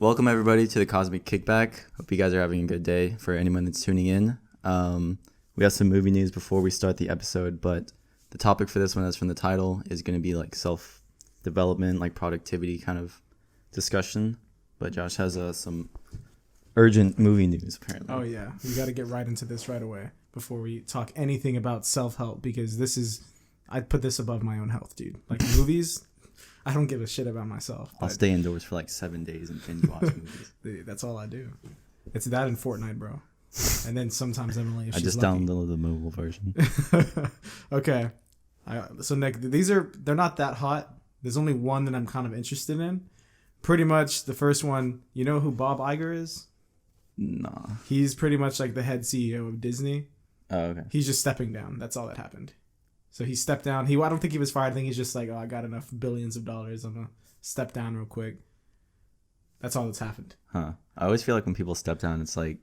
Welcome everybody to the Cosmic Kickback. Hope you guys are having a good day. For anyone that's tuning in, we have some movie news before we start the episode, but the topic for this one, as from the title, is going to be like self-development, like productivity kind of discussion. But Josh has some urgent movie news apparently. Oh yeah, we got to get right into this right away before we talk anything about self-help, because I'd put this above my own health, dude. Like movies, I don't give a shit about myself. I'll stay indoors for like 7 days and binge watch movies. Dude, that's all I do. It's that and Fortnite, bro. And then sometimes Emily, if I she's just lucky. downloaded the mobile version. Okay. So Nick, they're not that hot. There's only one that I'm kind of interested in. Pretty much the first one, you know who Bob Iger is? Nah. He's pretty much like the head CEO of Disney. Oh, okay. He's just stepping down. That's all that happened. So he stepped down. I don't think he was fired. I think he's just like, I got enough billions of dollars. I'm going to step down real quick. That's all that's happened. Huh. I always feel like when people step down, it's like,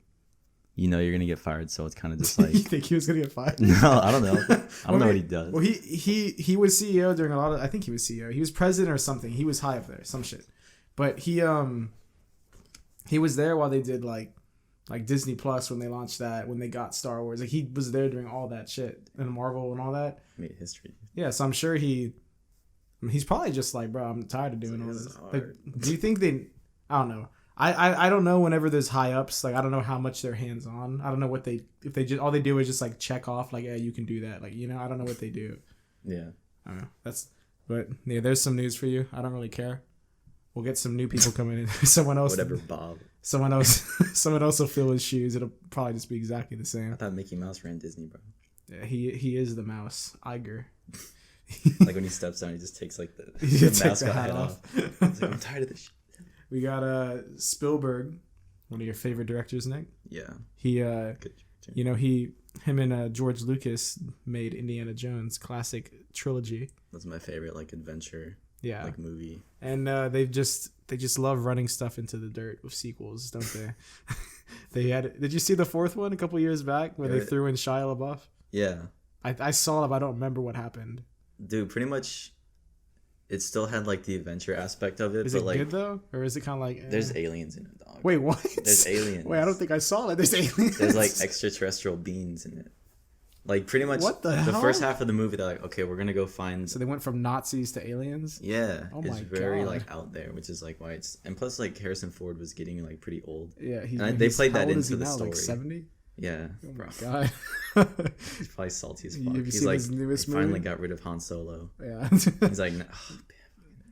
you're going to get fired. So it's kind of just like... You think he was going to get fired? No, I don't know. I don't know what he does. Well, he was CEO during a lot of... I think he was CEO. He was president or something. He was high up there. Some shit. But he was there while they did like Disney Plus when they launched that, when they got Star Wars. Like he was there during all that shit and Marvel and all that. Made history. Yeah, so I'm sure he's probably just like, bro, I'm tired of doing all this. Like, do you think I don't know. I don't know whenever there's high ups, like I don't know how much they're hands on. I don't know if they just all they do is just like check off like, yeah, you can do that. Like, I don't know what they do. Yeah. I don't know. But yeah, there's some news for you. I don't really care. We'll get some new people coming in. Someone else. Whatever, Bob. Someone else will fill his shoes. It'll probably just be exactly the same. I thought Mickey Mouse ran Disney, bro. Yeah, he is the mouse. Iger. Like when he steps down, he just takes like the mascot head off. He's like, I'm tired of this shit. We got Spielberg, one of your favorite directors, Nick. Yeah. He him and George Lucas made Indiana Jones classic trilogy. That's my favorite like adventure. Yeah. Like movie. And they just love running stuff into the dirt with sequels, don't they? Did you see the fourth one a couple years back where they threw in Shia LaBeouf? Yeah. I saw it, but I don't remember what happened. Dude, pretty much it still had like the adventure aspect of it. Is but it like, good though? Or is it kind of like... There's aliens in it, dog. Wait, what? There's aliens. Wait, I don't think I saw it. There's aliens. There's like extraterrestrial beings in it. Like pretty much what the hell? First half of the movie, they're like, okay, we're going to go find... So they went from Nazis to aliens? Yeah. Oh it's my very God. like out there, which is like why it's... And plus like Harrison Ford was getting like pretty old. Yeah. They played that into the now, story. Like 70? Yeah. Oh bro. my God. He's probably salty as fuck. Have you He's seen like, his newest finally movie? got rid of Han Solo. Yeah. He's like, oh, damn.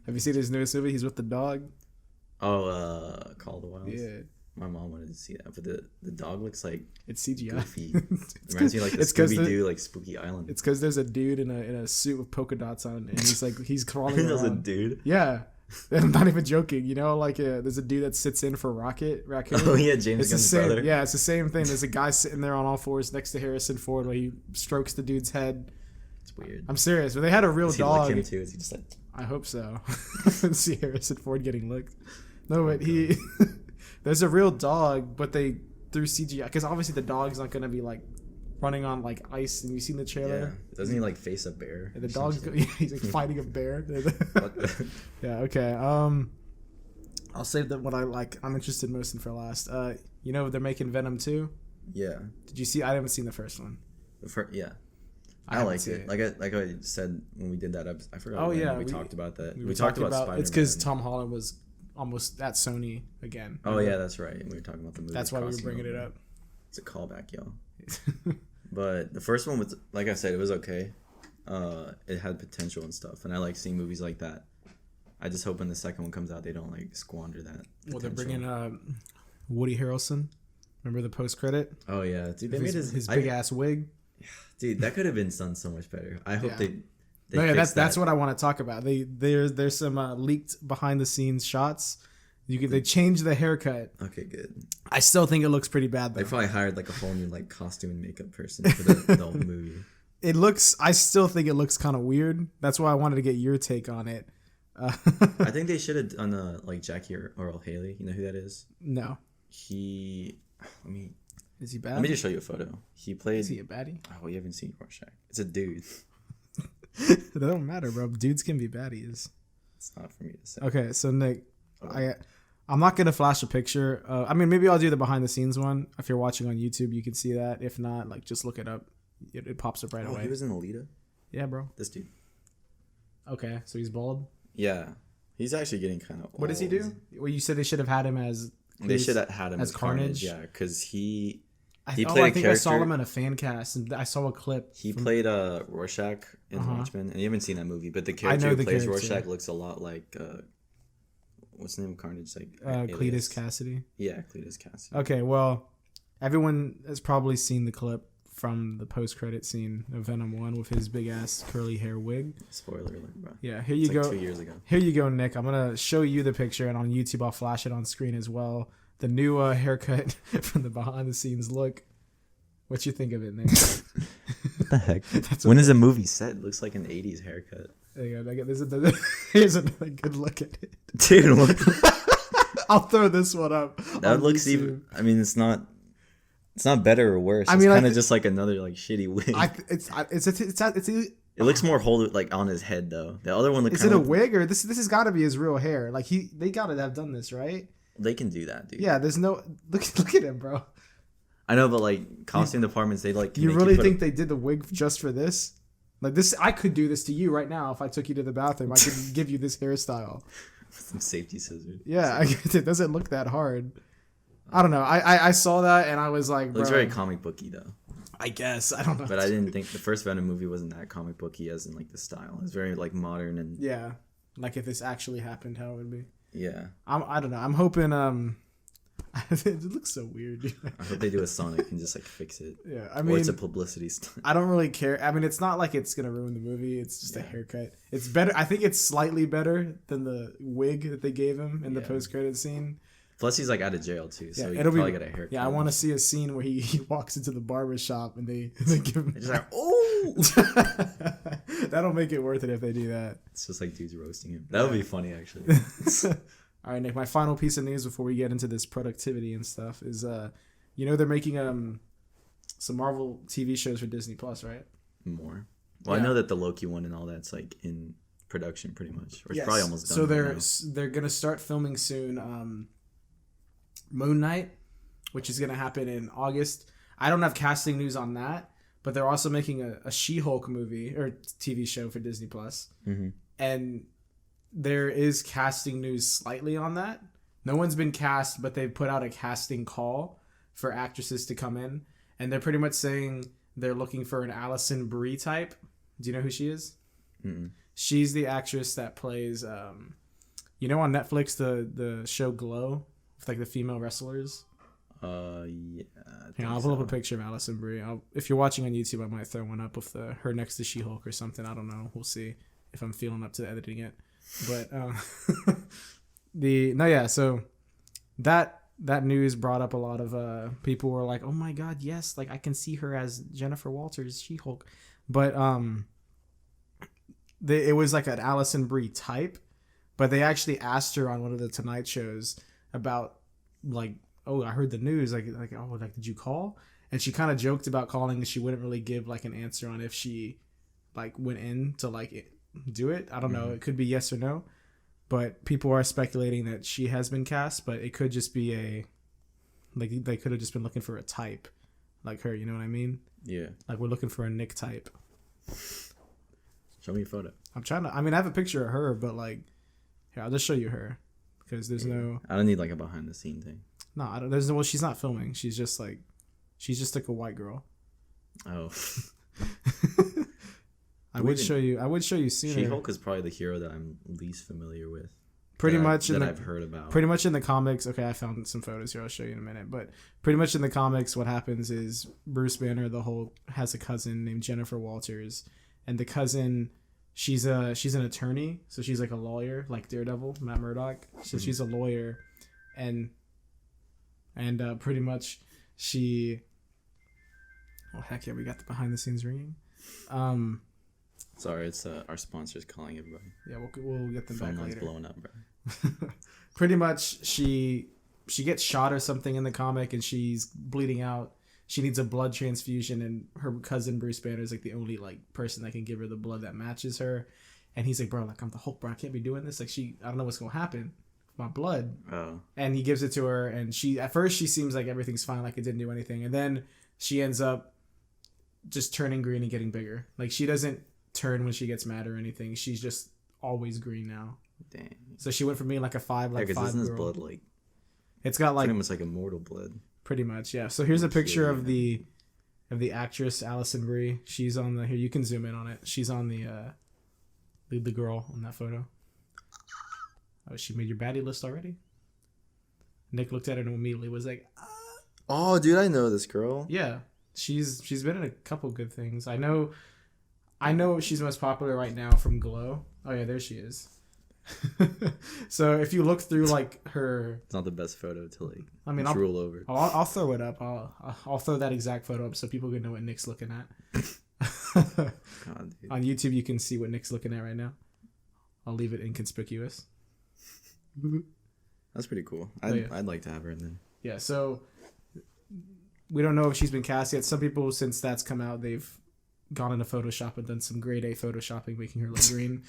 Have you seen his newest movie? He's with the dog. Oh, Call of the Wild. Yeah. My mom wanted to see that, but the dog looks like It's CGI. goofy. It reminds me of like the Scooby-Doo, like Spooky Island. It's because there's a dude in a suit with polka dots on, and he's crawling around. There's a dude. Yeah. I'm not even joking. There's a dude that sits in for Raccoon. Oh yeah, James Gunn's brother. Yeah, it's the same thing. There's a guy sitting there on all fours next to Harrison Ford while he strokes the dude's head. It's weird. I'm serious. But they had a real Does he dog. lick him too? Is he just like... I hope so. See Harrison Ford getting licked. No, but there's a real dog, but they threw CGI because obviously the dog's not gonna be like running on like ice. And you seen the trailer? Yeah. Doesn't he like face a bear? And the dog's he's like fighting a bear. Yeah. Okay. I'll save what I'm interested most in for last. They're making Venom 2. Yeah. Did you see? I haven't seen the first one. Yeah. I like it. Like I said when we did that episode. I forgot. We talked about that. We talked about Spider-Man. It's because Tom Holland was almost at Sony again. Oh yeah, that's right. We were talking about the movie. That's why we were bringing it up. It's a callback, yo. But the first one was, like I said, it was okay. It had potential and stuff, and I like seeing movies like that. I just hope when the second one comes out, they don't like squander that. Well, they're bringing Woody Harrelson. Remember the post credit? Oh yeah, dude. They made his big ass wig. Dude, that could have been done so much better. I hope they that's what I want to talk about. There's some leaked behind the scenes shots. They changed the haircut. Okay, good. I still think it looks pretty bad though. They probably hired like a whole new like costume and makeup person for the whole movie. I still think it looks kind of weird. That's why I wanted to get your take on it. I think they should have done like Jackie Earl Haley. You know who that is? No. Is he bad? Let me just show you a photo. He played... Is he a baddie? Oh, you haven't seen Rorschach. It's a dude. That don't matter, bro. Dudes can be baddies. It's not for me to say. Okay, so Nick, I'm not gonna flash a picture. I mean, maybe I'll do the behind the scenes one. If you're watching on YouTube, you can see that. If not, like just look it up. It pops up right away. He was in Alita. Yeah, bro. This dude. Okay, so he's bald. Yeah, he's actually getting kind of. What does he do? Well, you said they should have had him as. They should have had him as Carnage. Yeah, because I played think character. I saw him in a fan cast, and I saw a clip. He played Rorschach in Watchmen, and you haven't seen that movie, but the character who plays Rorschach looks a lot like what's the name of Carnage? Like Cletus Cassidy. Yeah, Cletus Cassidy. Okay, well, everyone has probably seen the clip from the post-credit scene of Venom 1 with his big-ass curly hair wig. Spoiler alert, bro. Yeah, here you go. Like 2 years ago. Here you go, Nick. I'm going to show you the picture, and on YouTube I'll flash it on screen as well. The new haircut from the behind-the-scenes look. What you think of it, Nick? What the heck? When is a movie set? It looks like an 80s haircut. There you go. Here's another good look at it. Dude, what? I'll throw this one up. That looks YouTube. Even... I mean, it's not better or worse. It's kind of just like another like shitty wig. It looks more whole like on his head though. The other one looks. Is it a wig or this has got to be his real hair? Like they got to have done this, right? They can do that, dude. Yeah, there's no look at him, bro. I know, but like costume departments, they like. You really think they did the wig just for this? Like this, I could do this to you right now if I took you to the bathroom. I could give you this hairstyle. Some safety scissors. Yeah, it doesn't look that hard. I don't know. I saw that and I was like, bro. It looks very comic booky though. I guess. I don't know. But I didn't think the first Venom movie wasn't that comic booky as in like the style. It's very like modern and. Yeah, like if this actually happened, how it would be. Yeah. I don't know. I'm hoping. It looks so weird, dude. I hope they do a Sonic and just like fix it. Yeah, I mean, or it's a publicity stunt. I don't really care. I mean, it's not like it's gonna ruin the movie. It's just a haircut. It's better. I think it's slightly better than the wig that they gave him in the post-credit scene. Plus, he's like out of jail too, so he'll probably get a haircut. Yeah, I want to see a scene where he walks into the barber shop and they give him. It's just like, oh, that'll make it worth it if they do that. It's just like dudes roasting him. That would be funny, actually. All right, Nick. My final piece of news before we get into this productivity and stuff is, they're making some Marvel TV shows for Disney Plus, right? More. Well, I know that the Loki one and all that's like in production pretty much, or it's probably almost done. So they're gonna start filming soon. Moon Knight, which is gonna happen in August. I don't have casting news on that, but they're also making a She-Hulk movie or TV show for Disney Plus, and there is casting news slightly on that. No one's been cast, but they've put out a casting call for actresses to come in. And they're pretty much saying they're looking for an Alison Brie type. Do you know who she is? Mm-mm. She's the actress that plays, on Netflix, the show Glow with like the female wrestlers. Yeah. I'll pull up a picture of Alison Brie. If you're watching on YouTube, I might throw one up with her next to She-Hulk or something. I don't know. We'll see if I'm feeling up to editing it. But so that news brought up a lot of people were like, oh my god, yes, like I can see her as Jennifer Walters, She-Hulk. But it was like an Alison Brie type, but they actually asked her on one of the Tonight shows about like, oh, I heard the news, like oh, like did you call? And she kind of joked about calling, and she wouldn't really give like an answer on if she like went in to like do it. I don't know. It could be yes or no, but people are speculating that she has been cast, but it could just be they could have just been looking for a type like her. You know what I mean? Yeah. Like we're looking for a Nick type. Show me a photo. I'm trying to. I mean, I have a picture of her, but like, here, I'll just show you her because there's no. I don't need like a behind the scene thing. No, I don't. There's no. Well, she's not filming. She's just like a white girl. Oh. I would show you sooner. She-Hulk is probably the hero that I'm least familiar with. I've heard about. Pretty much in the comics. Okay, I found some photos here. I'll show you in a minute. But pretty much in the comics, what happens is Bruce Banner, has a cousin named Jennifer Walters, and the cousin, she's an attorney, so she's like a lawyer, like Daredevil, Matt Murdock. So she's a lawyer, and pretty much she. Oh heck yeah, we got the behind the scenes ringing. Sorry, it's our sponsors calling everybody. Yeah, we'll get them back later. Blowing up, bro. Pretty much, she gets shot or something in the comic, and she's bleeding out. She needs a blood transfusion, and her cousin Bruce Banner is like the only like person that can give her the blood that matches her. And he's like, bro, like I'm the Hulk, bro. I can't be doing this. Like I don't know what's gonna happen. my blood. Oh. And he gives it to her, and at first she seems like everything's fine, like it didn't do anything, and then she ends up just turning green and getting bigger. Like she doesn't turn when she gets mad or anything. She's just always green now. Dang. So she went from being like a 5, like 5 isn't his girl. blood like? It's got like pretty much like immortal blood. Pretty much, yeah. So here's a picture of the actress Alison Brie. She's on the here. You can zoom in on it. She's on the girl on that photo. Oh, she made your baddie list already? Nick looked at it and immediately was like, Oh, dude, I know this girl. yeah. She's been in a couple good things. I know she's most popular right now from Glow. Oh yeah, there she is. So if you look through like her, it's not the best photo to like. I mean, drool over. I'll throw it up. I'll throw that exact photo up so people can know what Nick's looking at. God, dude. On YouTube, you can see what Nick's looking at right now. I'll leave it inconspicuous. That's pretty cool. Yeah. I'd like to have her in there. Yeah. So we don't know if she's been cast yet. Some people, since that's come out, they've gone into Photoshop and done some grade A Photoshopping, making her look green.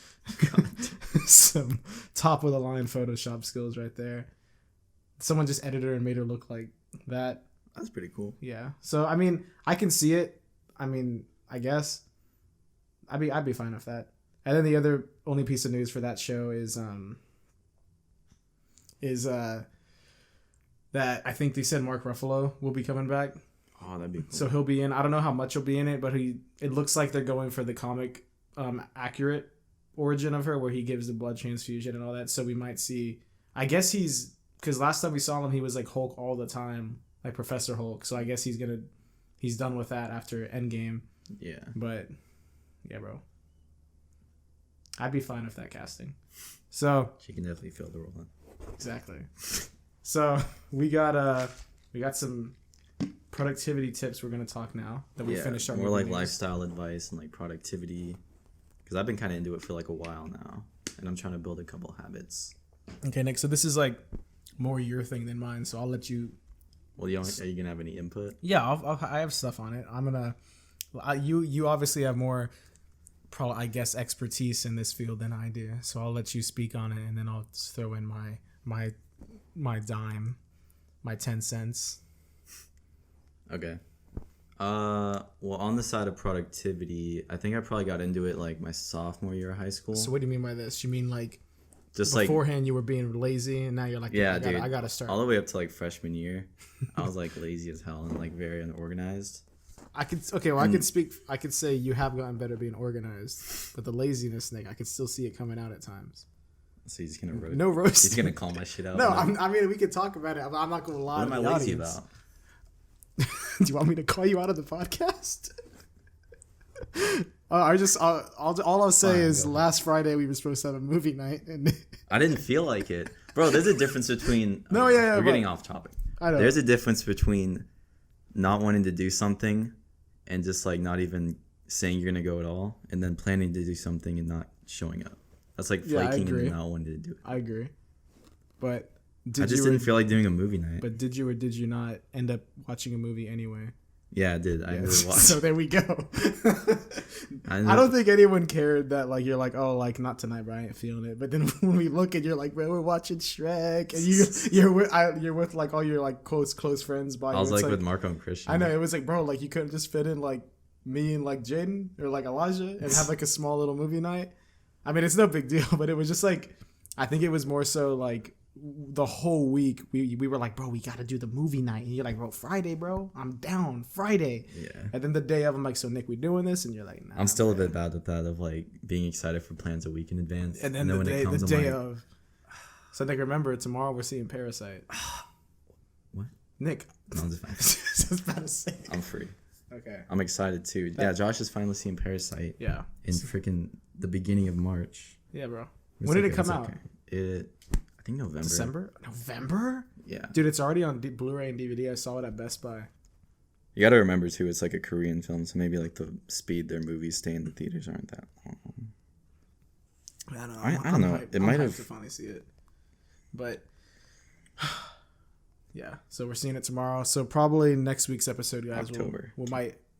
Some top of the line Photoshop skills right there. Someone just edited her and made her look like that. That's pretty cool. Yeah. So I mean, I can see it. I mean, I guess I'd be fine with that. And then the other only piece of news for that show is that I think they said Mark Ruffalo will be coming back. Oh, that'd be cool. So he'll be in. I don't know how much he'll be in it, but it looks like they're going for the comic accurate origin of her, where he gives the blood transfusion and all that. So we might see. I guess because last time we saw him, he was like Hulk all the time, like Professor Hulk. So I guess he's done with that after Endgame. Yeah. But yeah, bro, I'd be fine with that casting. So she can definitely fill the role. Exactly. So we got some productivity tips we're gonna talk now that we finished our more like news. lifestyle advice and like productivity, because I've been kind of into it for like a while now, and I'm trying to build a couple habits. Okay, Nick. So this is like more your thing than mine. So I'll let you. Well, are you gonna have any input? Yeah, I have stuff on it. I'm gonna. You obviously have more, probably I guess, expertise in this field than I do. So I'll let you speak on it, and then I'll just throw in my dime, my 10 cents. Okay. Well, on the side of productivity, I think I probably got into it like my sophomore year of high school. So what do you mean by this? You mean like just beforehand you were being lazy, and now you're like, yeah, I gotta start. All the way up to like freshman year, I was like lazy as hell and like very unorganized. I could say you have gotten better being organized, but the laziness, Nick, I could still see it coming out at times. So he's gonna roast. No roast. He's gonna call my shit out. No, I mean we could talk about it. I'm not gonna lie. What am I lazy about? Do you want me to call you out of the podcast? All I'll say is last Friday we were supposed to have a movie night, and I didn't feel like it, bro. There's a difference between. We're getting off topic. I know. There's a difference between not wanting to do something and just like not even saying you're gonna go at all, and then planning to do something and not showing up. That's like flaking and not wanting to do it. I agree, but I just didn't feel like doing a movie night. But did you or did you not end up watching a movie anyway? Yeah, I did. I ended up watching. So there we go. I don't think anyone cared that like you're like, oh, like not tonight, bro. I ain't feeling it. But then when we look and you're like, bro, we're watching Shrek, and you're with like all your like close friends. I was like with Marco and Christian. I know, it was like, bro, like you couldn't just fit in like me and like Jaden or like Elijah and have like a small little movie night. I mean, it's no big deal, but it was just like, I think it was more so like the whole week we were like, bro, we got to do the movie night. And you're like, bro, Friday, bro, I'm down Friday. Yeah. And then the day of, I'm like, so Nick, we doing this? And you're like, nah. I'm still a bit bad at that of like being excited for plans a week in advance. And then the day of. So Nick, remember, tomorrow we're seeing Parasite. What? Nick. No, I'm just fine. I was about to say. I'm free. Okay. I'm excited too. Yeah, Josh is finally seeing Parasite. Yeah. In freaking the beginning of March. Yeah, bro. When did it come out? I think November. November? Yeah. Dude, it's already on Blu-ray and DVD. I saw it at Best Buy. You got to remember too, it's like a Korean film, so maybe like the speed their movies stay in the theaters aren't that long. I don't know. It might have to finally see it, but yeah. So we're seeing it tomorrow. So probably next week's episode, guys. October. We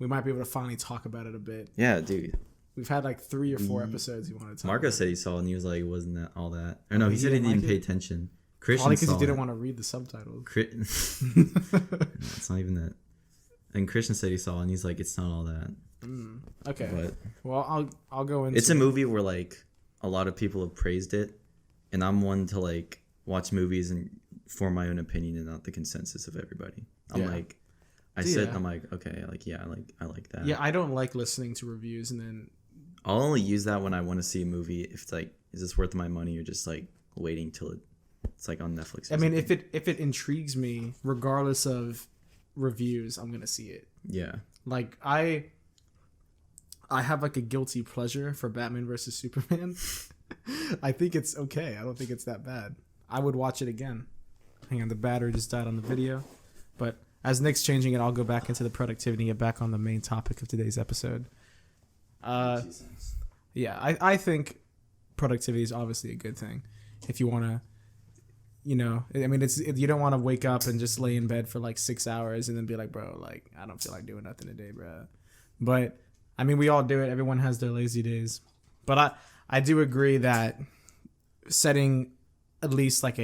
might be able to finally talk about it a bit. Yeah, dude. We've had like 3 or 4 episodes you wanted to talk Marco about. said he saw it and he was like, wasn't that all that? Or no, he said he didn't pay attention. Christian Probably because saw he didn't it. want to read the subtitles. It's not even that. And Christian said he saw it, and he's like, it's not all that. Okay. But well, I'll go into. it's a movie where like a lot of people have praised it, and I'm one to like watch movies and form my own opinion and not the consensus of everybody. I'm like, I'm like, okay, like I like that. Yeah, I don't like listening to reviews and then. I'll only use that when I want to see a movie if it's like, is this worth my money, or just like waiting till it's like on Netflix. I mean, if it intrigues me, regardless of reviews, I'm gonna see it. Yeah. Like I have like a guilty pleasure for Batman versus Superman. I think it's okay. I don't think it's that bad. I would watch it again. Hang on, the battery just died on the video. But as Nick's changing it, I'll go back into the productivity and get back on the main topic of today's episode. Yeah, I think productivity is obviously a good thing. If you want to, I mean, you don't want to wake up and just lay in bed for like 6 hours and then be like, bro, like, I don't feel like doing nothing today, bro. But, I mean, we all do it. Everyone has their lazy days. But I do agree that setting at least like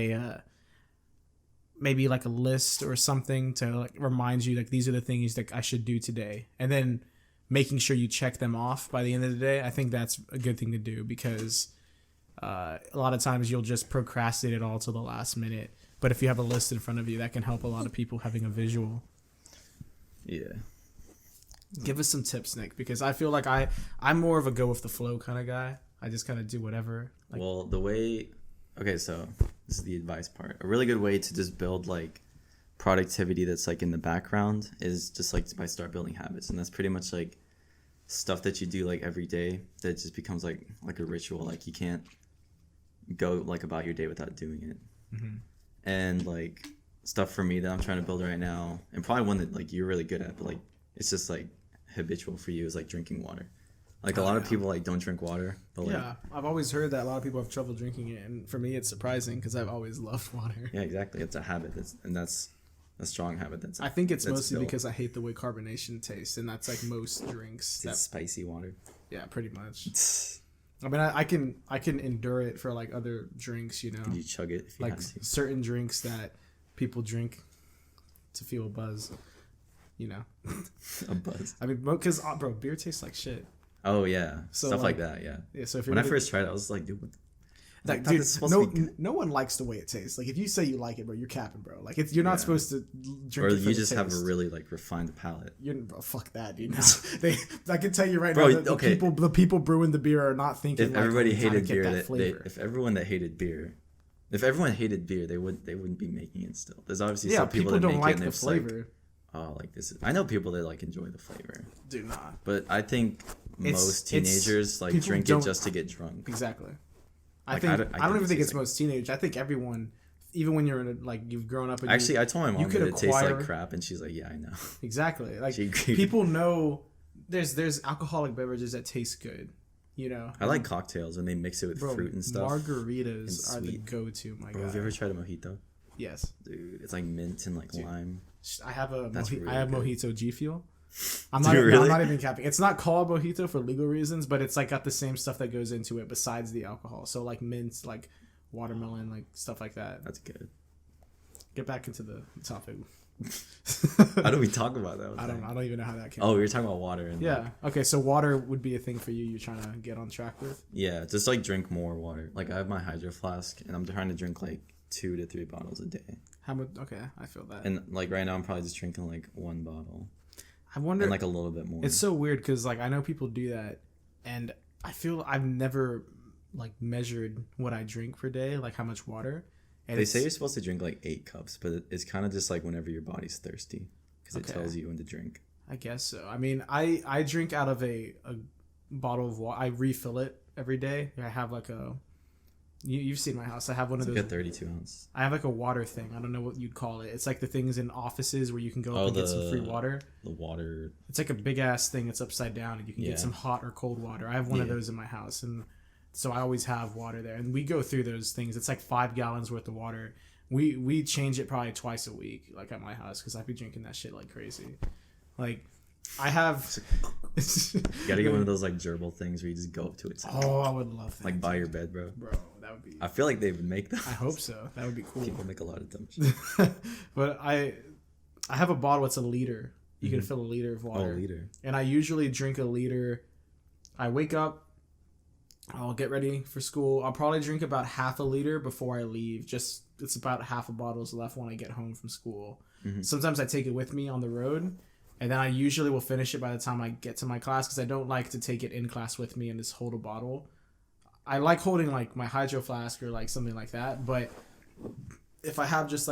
maybe like a list or something to like remind you like these are the things that I should do today, and then making sure you check them off by the end of the day, I think that's a good thing to do, because a lot of times you'll just procrastinate it all till the last minute. But if you have a list in front of you, that can help a lot of people having a visual. Yeah. Give us some tips, Nick, because I feel like I'm more of a go with the flow kind of guy. I just kind of do whatever. Like, well, okay, so this is the advice part. A really good way to just build like productivity that's like in the background is just like by start building habits, and that's pretty much like stuff that you do like every day that just becomes like a ritual. Like you can't go like about your day without doing it. mm-hmm. And like stuff for me that I'm trying to build right now, and probably one that like you're really good at, but like it's just like habitual for you, is like drinking water. Like a lot of people like don't drink water, but like, yeah, I've always heard that a lot of people have trouble drinking it, and for me it's surprising because I've always loved water. Yeah, exactly. It's a habit. That's a strong habit. I think it's mostly built. Because I hate the way carbonation tastes, and that's like most drinks. It's spicy water. Yeah, pretty much. I mean, I can endure it for like other drinks, you know. Could you chug it if you like had to? certain drinks that people drink to feel a buzz, you know. A buzz. I mean, because bro, beer tastes like shit. Oh yeah, So, stuff like that. Yeah. Yeah. So if When I first tried it, I was like, dude, what like, thought dude, this was supposed to be good. no one likes the way it tastes. Like if you say you like it, bro, you're capping, bro. Like you're not supposed to drink. Or it for you the just have a taste. really like refined palate. Bro, fuck that, dude. No. I can tell you right Bro, now that the people brewing the beer are not thinking. If like, everybody how to hated get beer, that flavor. if everyone hated beer, they wouldn't be making it still. There's obviously some people that don't make like it and the it's like, flavor. oh, like this is. I know people that like enjoy the flavor. Do not. But I think most teenagers like drink it just to get drunk. Exactly. Like, I don't even think it's like, most teenagers. I think everyone, even when you're in like you've grown up. And actually, I told my mom that it tastes acquire... like crap, and she's like, "Yeah, I know." Exactly. Like people know there's alcoholic beverages that taste good. You know. I like cocktails when they mix it with fruit and stuff. Margaritas are the go-to. My God. Have you ever tried a mojito? Yes. Dude, it's like mint and like lime. I have really Mojito G Fuel. I'm not even capping. It's not called mojito for legal reasons, but it's like got the same stuff that goes into it besides the alcohol. So like mint, like watermelon, like stuff like that. That's good. Get back into the topic. How do we talk about that? I don't even know how that came. Oh, we were talking about water. And yeah. Okay. So water would be a thing for you. You're trying to get on track with. Yeah, just like drink more water. Like I have my hydro flask, and I'm trying to drink like 2 to 3 bottles a day. How much? Okay, I feel that. And like right now, I'm probably just drinking like 1 bottle. I wonder. And like a little bit more. It's so weird because like I know people do that, and I feel I've never like measured what I drink per day, like how much water. And they say you're supposed to drink like 8 cups, but it's kind of just like whenever your body's thirsty, because it tells you when to drink. I guess so. I mean, I drink out of a bottle of water. I refill it every day. I have like a. You've seen my house. I have one of those. Like a 32 ounce. I have like a water thing. I don't know what you'd call it. It's like the things in offices where you can go up and get some free water. The water. It's like a big ass thing. It's upside down, and you can get some hot or cold water. I have one of those in my house, and so I always have water there. And we go through those things. It's like 5 gallons worth of water. We change it probably twice a week, like at my house, because I be drinking that shit like crazy. Like I have. You gotta get one of those like gerbil things where you just go up to it. Oh, I would love that. Like by your bed, bro. Bro, that that would be. I feel like they would make them. I hope so. That would be cool. People make a lot of dumb shit. But I have a bottle. It's a liter. You can fill a liter of water. Oh, a liter. And I usually drink a liter. I wake up. I'll get ready for school. I'll probably drink about half a liter before I leave. Just it's about half a bottle's left when I get home from school. Sometimes I take it with me on the road, and then I usually will finish it by the time I get to my class because I don't like to take it in class with me and just hold a bottle. I like holding like my hydro flask or like something like that, but if I have just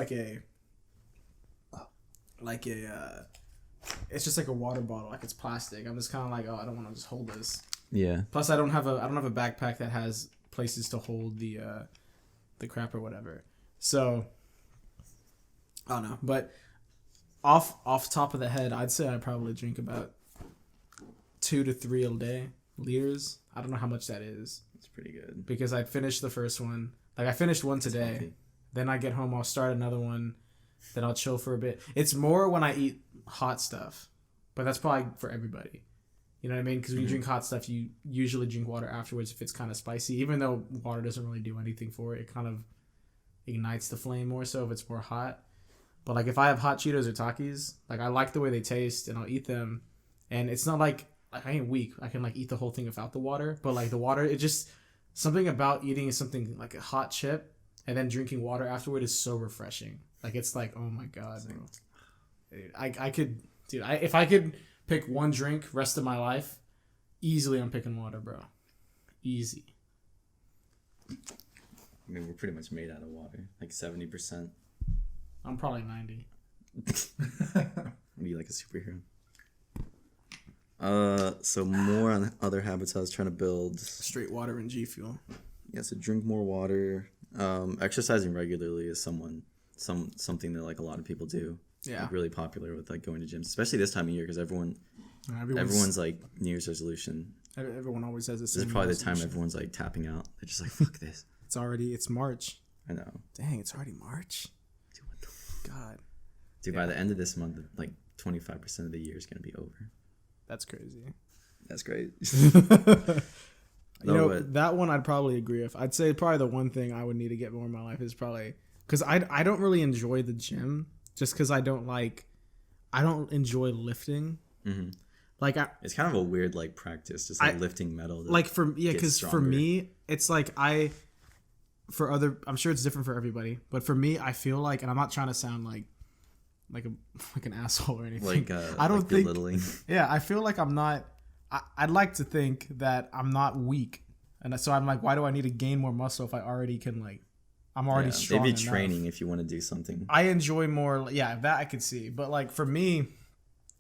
it's just like a water bottle, like it's plastic. I'm just kind of like, oh, I don't want to just hold this. Yeah. Plus, I don't have a backpack that has places to hold the crap or whatever. So I don't know, but off top of the head, I'd say I probably drink about 2 to 3 a day liters. I don't know how much that is. It's pretty good because I finished the first one. Like I finished one today. Healthy. Then I get home, I'll start another one. Then I'll chill for a bit. It's more when I eat hot stuff, but that's probably for everybody. You know what I mean? Because when you drink hot stuff, you usually drink water afterwards if it's kind of spicy. Even though water doesn't really do anything for it, it kind of ignites the flame more so if it's more hot. But like if I have hot Cheetos or Takis, like I like the way they taste and I'll eat them. And it's not like I ain't weak. I can like eat the whole thing without the water. But like the water, it just something about eating something like a hot chip and then drinking water afterward is so refreshing. Like it's like, oh my god, bro. Dude, if I could pick one drink rest of my life, easily I'm picking water, bro. Easy. I mean, we're pretty much made out of water, like 70%. I'm probably 90. Be like a superhero. So more on other habits I was trying to build. Straight water and G Fuel. Yeah, so drink more water. Exercising regularly is something that like a lot of people do. Yeah. Like, really popular with like going to gyms, especially this time of year because everyone's like New Year's resolution. Everyone always has this. This is probably the time everyone's like tapping out. They're just like, fuck this. It's March. I know. Dang, it's already March. Dude, what the fuck? God. Dude, by the end of this month, like 25% of the year is gonna be over. That's crazy. That's great. That one I'd probably agree with. I'd say probably the one thing I would need to get more in my life is probably because I don't really enjoy the gym just because I don't enjoy lifting. Mm-hmm. Like it's kind of a weird like practice, just like lifting metal. Because for me it's like I'm sure it's different for everybody, but for me I feel like, and I'm not trying to sound like an asshole or anything. I don't think belittling. Yeah, I feel like I'm not. I'd like to think that I'm not weak, and so I'm like, why do I need to gain more muscle if I already can I'm already strong maybe enough. Training if you want to do something. I enjoy more. Yeah, that I could see, but like for me,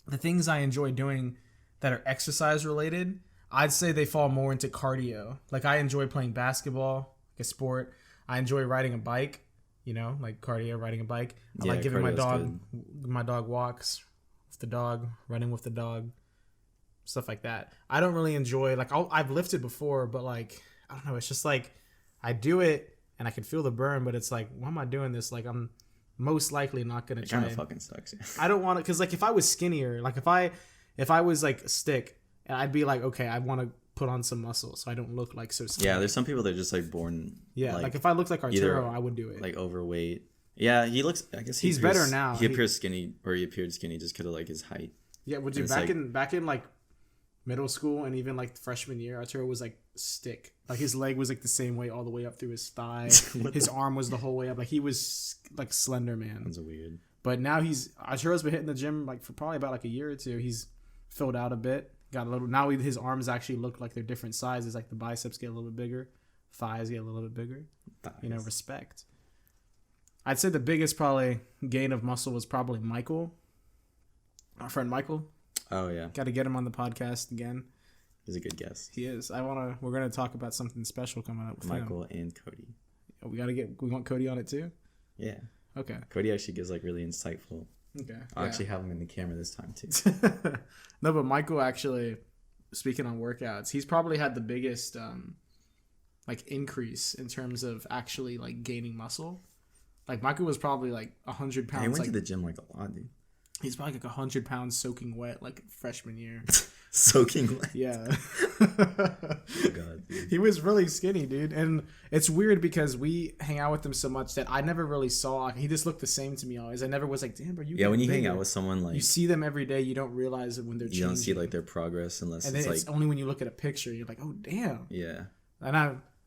the things I enjoy doing that are exercise related, I'd say they fall more into cardio. Like I enjoy playing basketball, like a sport. I enjoy riding a bike. Like cardio, riding a bike. I like giving my dog walks with the dog, running with the dog, stuff like that. I don't really enjoy I've lifted before, but like I don't know. It's just like I do it and I can feel the burn, but it's like, why am I doing this? Like I'm most likely not gonna try. It kind of fucking sucks. I don't want to, because like if I was skinnier, like if I was like a stick, and I'd be like, okay, I want to put on some muscle so I don't look like so skinny. Yeah, there's some people that are just like born. Yeah, like if I looked like Arturo, I would do it. Like overweight. Yeah, he looks. I guess he's better now. He appears skinny, or he appeared skinny just because of like his height. Yeah, would you back in like middle school and even like freshman year, Arturo was like stick. Like his leg was like the same way all the way up through his thigh. His arm was the whole way up. Like he was like slender man. That's weird. But now Arturo's been hitting the gym like for probably about like a year or two. He's filled out a bit. Got a little. Now his arms actually look like they're different sizes. Like the biceps get a little bit bigger, thighs get a little bit bigger. Thighs. Respect. I'd say the biggest probably gain of muscle was probably Michael, our friend Michael. Oh yeah. Got to get him on the podcast again. He's a good guest. He is. We're gonna talk about something special coming up with Michael and Cody. We want Cody on it too. Yeah. Okay. Cody actually gives like really insightful. Okay. I'll actually have him in the camera this time too. No, but Michael actually, speaking on workouts, he's probably had the biggest increase in terms of actually like gaining muscle. Like Michael was probably like 100 pounds. He went to the gym like a lot, dude. He's probably like 100 pounds soaking wet, like freshman year. Soaking wet. Yeah. Oh God, dude. He was really skinny, dude. And it's weird because we hang out with him so much that I never really saw. He just looked the same to me always. I never was like, damn, bro, you. Yeah, when you bigger. hang out with someone like you see them every day, you don't realize it when they're you changing. don't see like their progress unless and it's then like it's only when you look at a picture you're like, oh damn. yeah.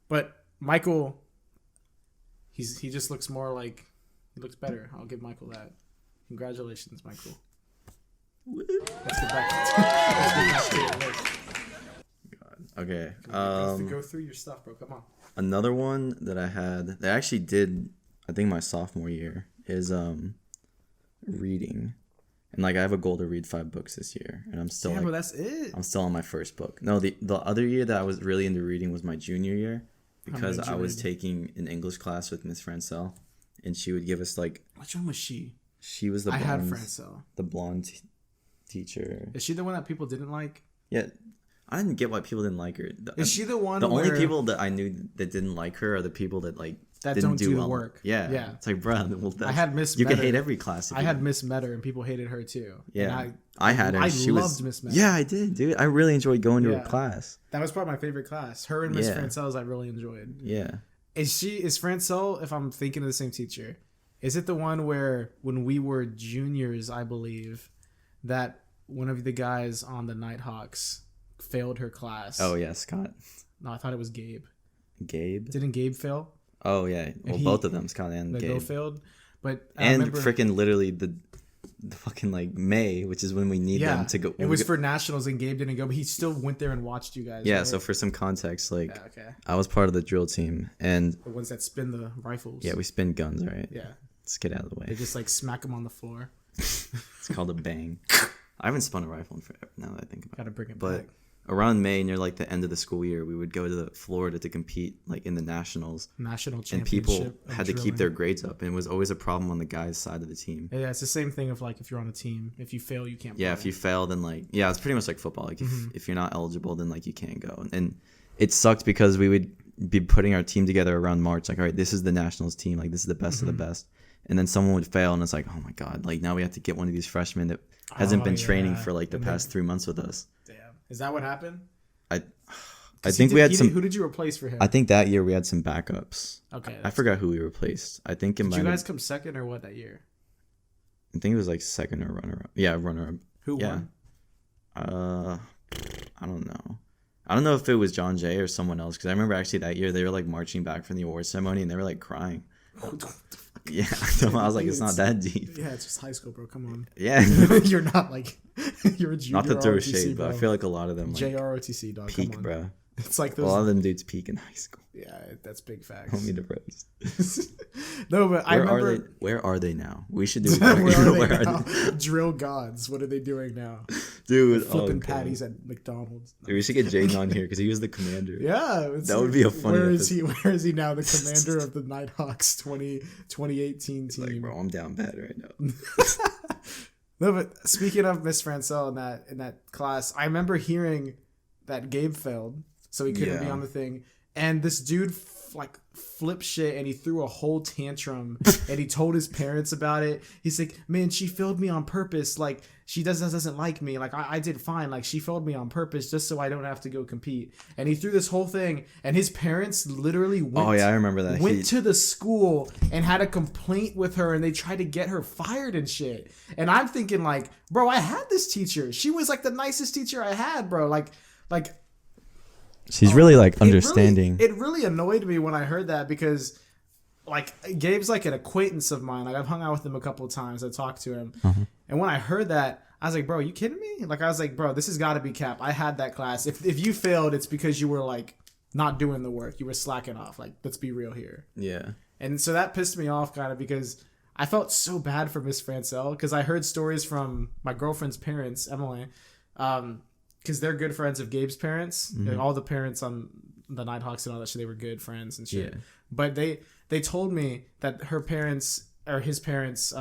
But Michael, he just looks more like he looks better. I'll give Michael that. Congratulations, Michael. Let's get back to your list. Okay. Go through your stuff, bro. Come on. Another one that I had that I actually did, I think my sophomore year, is reading. And like I have a goal to read 5 books this year, and I'm still bro, that's it. I'm still on my first book. No, the other year that I was really into reading was my junior year, because I was taking an English class with Miss Francel, and she would give us like. Which one was she? She was the I blonde, had Francel. The blonde teacher. Is she the one that people didn't like? Yeah, I didn't get why people didn't like her. Is she the one? The only people that I knew that didn't like her are the people that like that didn't don't do the well. work. Yeah. It's like, bro, well, I had Miss. You Metter. can hate every class. I had Miss Metter, and people hated her too. Yeah, I had her. I she loved Miss Metter. Yeah, I did, dude. I really enjoyed going to her class. That was probably my favorite class. Her and Miss Francel's I really enjoyed. Yeah. Is Francel? If I'm thinking of the same teacher, is it the one where when we were juniors, I believe, that one of the guys on the Nighthawks failed her class? Oh yeah, Scott. No, I thought it was Gabe. Gabe? Didn't Gabe fail? Oh yeah. Well, both of them, Scott and Gabe. They both failed. But and freaking literally the fucking like May, which is when we need them to go. It was for nationals, and Gabe didn't go, but he still went there and watched you guys. Yeah. Right? So for some context, like I was part of the drill team, and the ones that spin the rifles. Yeah, we spin guns, right? Yeah. Let's get out of the way. They just like smack them on the floor. It's called a bang. I haven't spun a rifle in forever. Now that I think about it. Gotta bring it back. Around May, near like the end of the school year, we would go to Florida to compete like in the national championship, and people had to keep their grades up, and it was always a problem on the guys' side of the team. Yeah, it's the same thing of like if you're on a team, if you fail, you can't play. Yeah, if you fail, then like it's pretty much like football. Like if you're not eligible, then like you can't go. And it sucked because we would be putting our team together around March. Like, all right, this is the nationals team. Like this is the best of the best. And then someone would fail, and it's like, oh my god! Like now we have to get one of these freshmen that hasn't been training for like the past 3 months with us. Damn, is that what happened? I think we had some. Who did you replace for him? I think that year we had some backups. Okay, I forgot who we replaced. I think it did you guys come second or what that year? I think it was like second or runner up. Yeah, runner up. Who won? I don't know. I don't know if it was John Jay or someone else, because I remember actually that year they were like marching back from the award ceremony and they were like crying. Yeah, I was like, it's not that deep. Yeah, it's just high school, bro. Come on. Yeah, you're not like you're a junior. Not to throw ROTC, shade, bro. but I feel like a lot of them like JROTC dog. peak, come on. bro. It's like those, a lot of them dudes peak in high school. Yeah, that's big facts. Don't mean to roast. No, but I remember. Where are they now? We should do. Where are they now? Drill gods. What are they doing now? Dude, flipping patties at McDonald's. Dude, we should get Jaden on here because he was the commander. Yeah, that would be a funny. Where is he now? The commander of the Nighthawks 2018 team. Like, bro, I'm down bad right now. No, but speaking of Miss Francel in that class, I remember hearing that Gabe failed, so he couldn't be on the thing, and this dude flipped shit, and he threw a whole tantrum, and he told his parents about it. He's like, man, she failed me on purpose. Like, she doesn't like me. Like, I did fine. Like, she failed me on purpose just so I don't have to go compete. And he threw this whole thing, and his parents literally went. Oh yeah, I remember that. Went to the school and had a complaint with her, and they tried to get her fired and shit. And I'm thinking like, bro, I had this teacher. She was like the nicest teacher I had, bro. Like. She's really like understanding. It really annoyed me when I heard that, because like Gabe's like an acquaintance of mine. Like I've hung out with him a couple of times. I talked to him. And when I heard that, I was like, bro, are you kidding me? Like I was like, bro, this has got to be cap. I had that class. If you failed, it's because you were like not doing the work. You were slacking off. Like, let's be real here. Yeah. And so that pissed me off kind of, because I felt so bad for Miss Francel, because I heard stories from my girlfriend's parents, Emily, because they're good friends of Gabe's parents. All the parents on the Nighthawks and all that shit, they were good friends and shit. Yeah. But they told me that her parents, or his parents,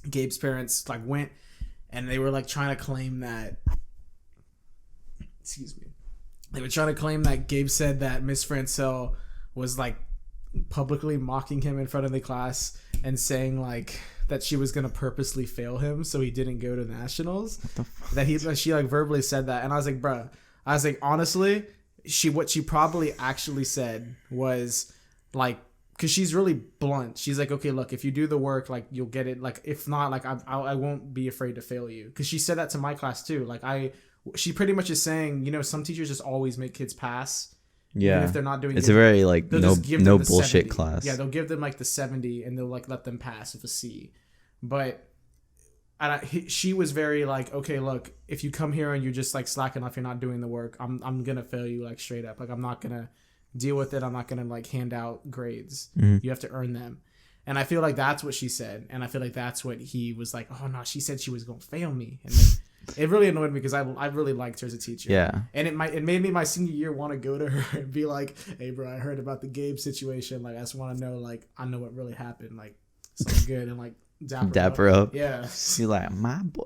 Gabe's parents, like went and they were like trying to claim that, excuse me, they were trying to claim that Gabe said that Miss Francel was like publicly mocking him in front of the class, and saying like that she was gonna purposely fail him so he didn't go to nationals. What the fuck? That she like verbally said that, and I was like, bruh. I was like, honestly, what she probably actually said was like, because she's really blunt. She's like, okay, look, if you do the work, like you'll get it. Like if not, like I won't be afraid to fail you. Because she said that to my class too. Like she pretty much is saying, you know, some teachers just always make kids pass. Yeah, even if they're not doing it's a very like no bullshit 70. class. Yeah, they'll give them like the 70 and they'll like let them pass with a C. But she was very like, okay, look, if you come here and you're just like slacking off, you're not doing the work, I'm gonna fail you like straight up. Like I'm not gonna deal with it. I'm not gonna like hand out grades. Mm-hmm. You have to earn them. And I feel like that's what she said, and I feel like that's what he was like. Oh no, she said she was gonna fail me, and then it really annoyed me because I really liked her as a teacher. Yeah, and it made me my senior year want to go to her and be like, hey bro, I heard about the Gabe situation. Like I just want to know, like I know what really happened. Like something good and like dapper up. Yeah, she's like my boy.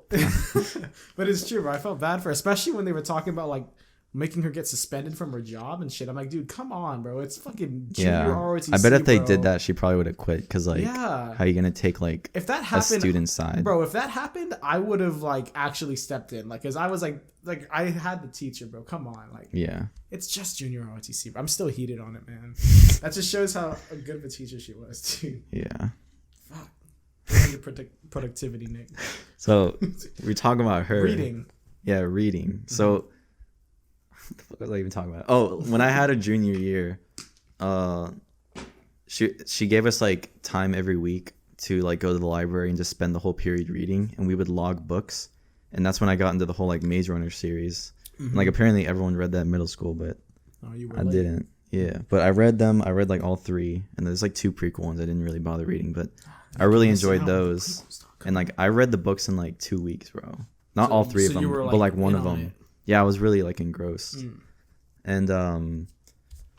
But it's true, bro. I felt bad for her, especially when they were talking about like making her get suspended from her job and shit. I'm like, dude, come on, bro. It's fucking junior ROTC, I bet if they bro. did that, she probably would have quit. Because like, how are you gonna take like if that happened, a student's side, bro? If that happened, I would have like actually stepped in, like, cause I was like I had the teacher, bro. Come on, like, yeah, it's just junior ROTC. Bro. I'm still heated on it, man. That just shows how good of a teacher she was, dude. Yeah. Fuck. Your productivity, Nick. So we're talking about her reading. Yeah, reading. So. What the fuck was I even talking about? Oh, when I had a junior year, she gave us like time every week to like go to the library and just spend the whole period reading, and we would log books, and that's when I got into the whole like Maze Runner series. And, like apparently everyone read that in middle school, but I didn't. Yeah, but I read them. I read like all 3, and there's like 2 prequel ones I didn't really bother reading, but I really enjoyed those. And like I read the books in like 2 weeks, bro. Not all 3 of them, but like one of them. Yeah, I was really like engrossed. And it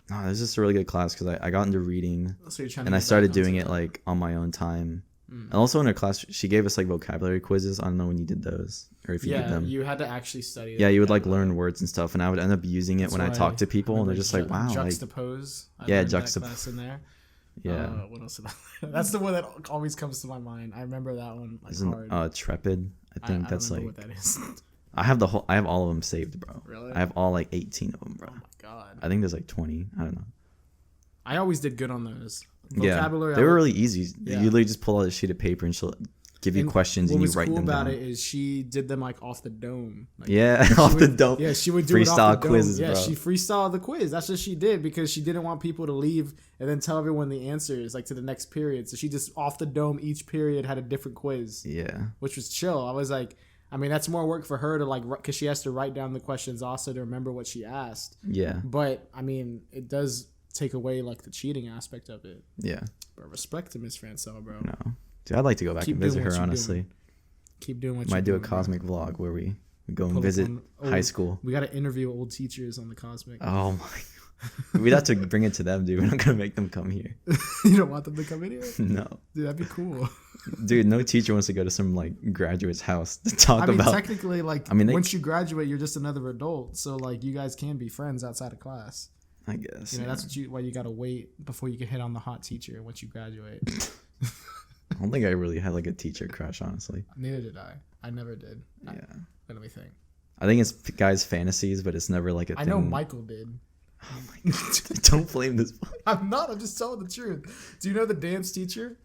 was just a really good class because I got into reading, and I started doing it like on my own time. And also in her class, she gave us like vocabulary quizzes. I don't know when you did those or if you did them. Yeah, you had to actually study. Yeah, you would like learn words and stuff, and I would end up using it when I talk to people, and they're just like, "Wow!" Juxtapose. Yeah, juxtapose in there. Yeah. What else? That's the one that always comes to my mind. I remember that one. Like, Isn't Trepid? I think that's like. What that is. I have all of them saved, bro. Really? I have all like 18 of them, bro. Oh my god. I think there's like 20. I don't know. I always did good on those. Vocabulary. Yeah, they were really easy. Yeah. You literally just pull out a sheet of paper and she'll give you questions and you write them down. What was cool about it is she did them like off the dome. Like, off the dome. Yeah, she would do freestyle it off the quizzes, dome. Yeah, bro. she freestyled the quiz. That's what she did because she didn't want people to leave and then tell everyone the answers like to the next period. So she just off the dome each period had a different quiz. Yeah. Which was chill. I was like, I mean, that's more work for her to like, because she has to write down the questions also to remember what she asked. Yeah. But I mean, it does take away like the cheating aspect of it. Yeah. But respect to Miss Francel, bro. No, dude, I'd like to go back and visit her. Honestly, keep doing what you might do a cosmic vlog where we go and visit high school. We got to interview old teachers on the cosmic. Oh my god. We'd have to bring it to them, dude. We're not gonna make them come here. You don't want them to come in here? No. Dude, that'd be cool. Dude, no teacher wants to go to some like graduate's house to talk about. Technically, like, once you graduate, you're just another adult. So like, you guys can be friends outside of class. I guess. You know, that's why you gotta wait before you can hit on the hot teacher once you graduate. I don't think I really had like a teacher crush, honestly. Neither did I. I never did. Yeah. Let me think. I think it's guys' fantasies, but it's never like a thing. I know Michael did. Oh my god! Don't blame this boy. I'm not. I'm just telling the truth. Do you know the dance teacher?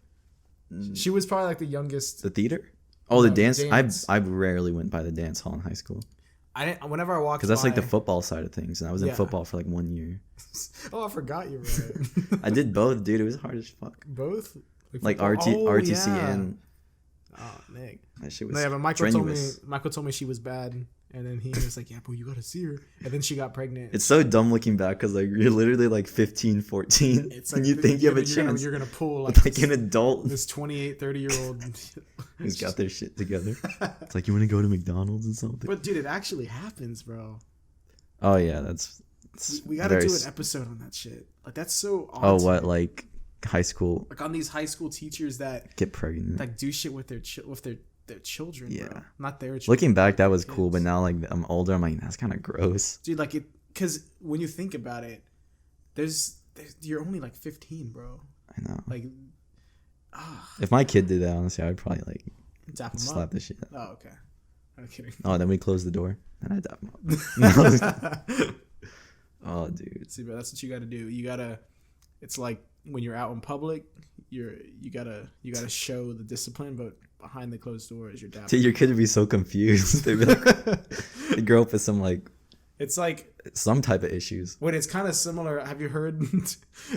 She was probably like the youngest. The theater? Oh, the dance. I rarely went by the dance hall in high school. I didn't. Whenever I walked, because that's like the football side of things, and I was in football for like 1 year. Oh, I forgot you were. I did both, dude. It was hard as fuck. Both. Like RTC and. Oh, Nick. That shit was. No, yeah, but Michael told me she was bad. And then he was like, yeah, bro, you gotta see her. And then she got pregnant. It's so dumb looking back because like you're literally like 15, 14. It's like, and you think you have a chance. You're gonna pull like an adult. This 28, 30-year-old. He's got their shit together. It's like, you want to go to McDonald's and something? But dude, it actually happens, bro. Oh yeah, we gotta do an episode on that shit. Like that's so odd. Oh, what, like high school? Like on these high school teachers that get pregnant. Like do shit with their children, bro. Not their children. Looking back, that was cool, but now like I'm older, I'm like, that's kind of gross, dude. Like it, because when you think about it, there's you're only like 15, bro. I know. Like If my kid did that, honestly, I'd probably like Dap him slap up. the shit out. Oh, okay. I'm kidding. Oh, then we close the door and I dap him up. Oh, dude. See, bro, that's what you got to do. You gotta. It's like when you're out in public, you gotta show the discipline, but behind the closed doors, you're dapping. Dude, your kid would be so confused. They'd be like, they grow up with some like. It's like some type of issues. Wait, it's kind of similar. Have you heard?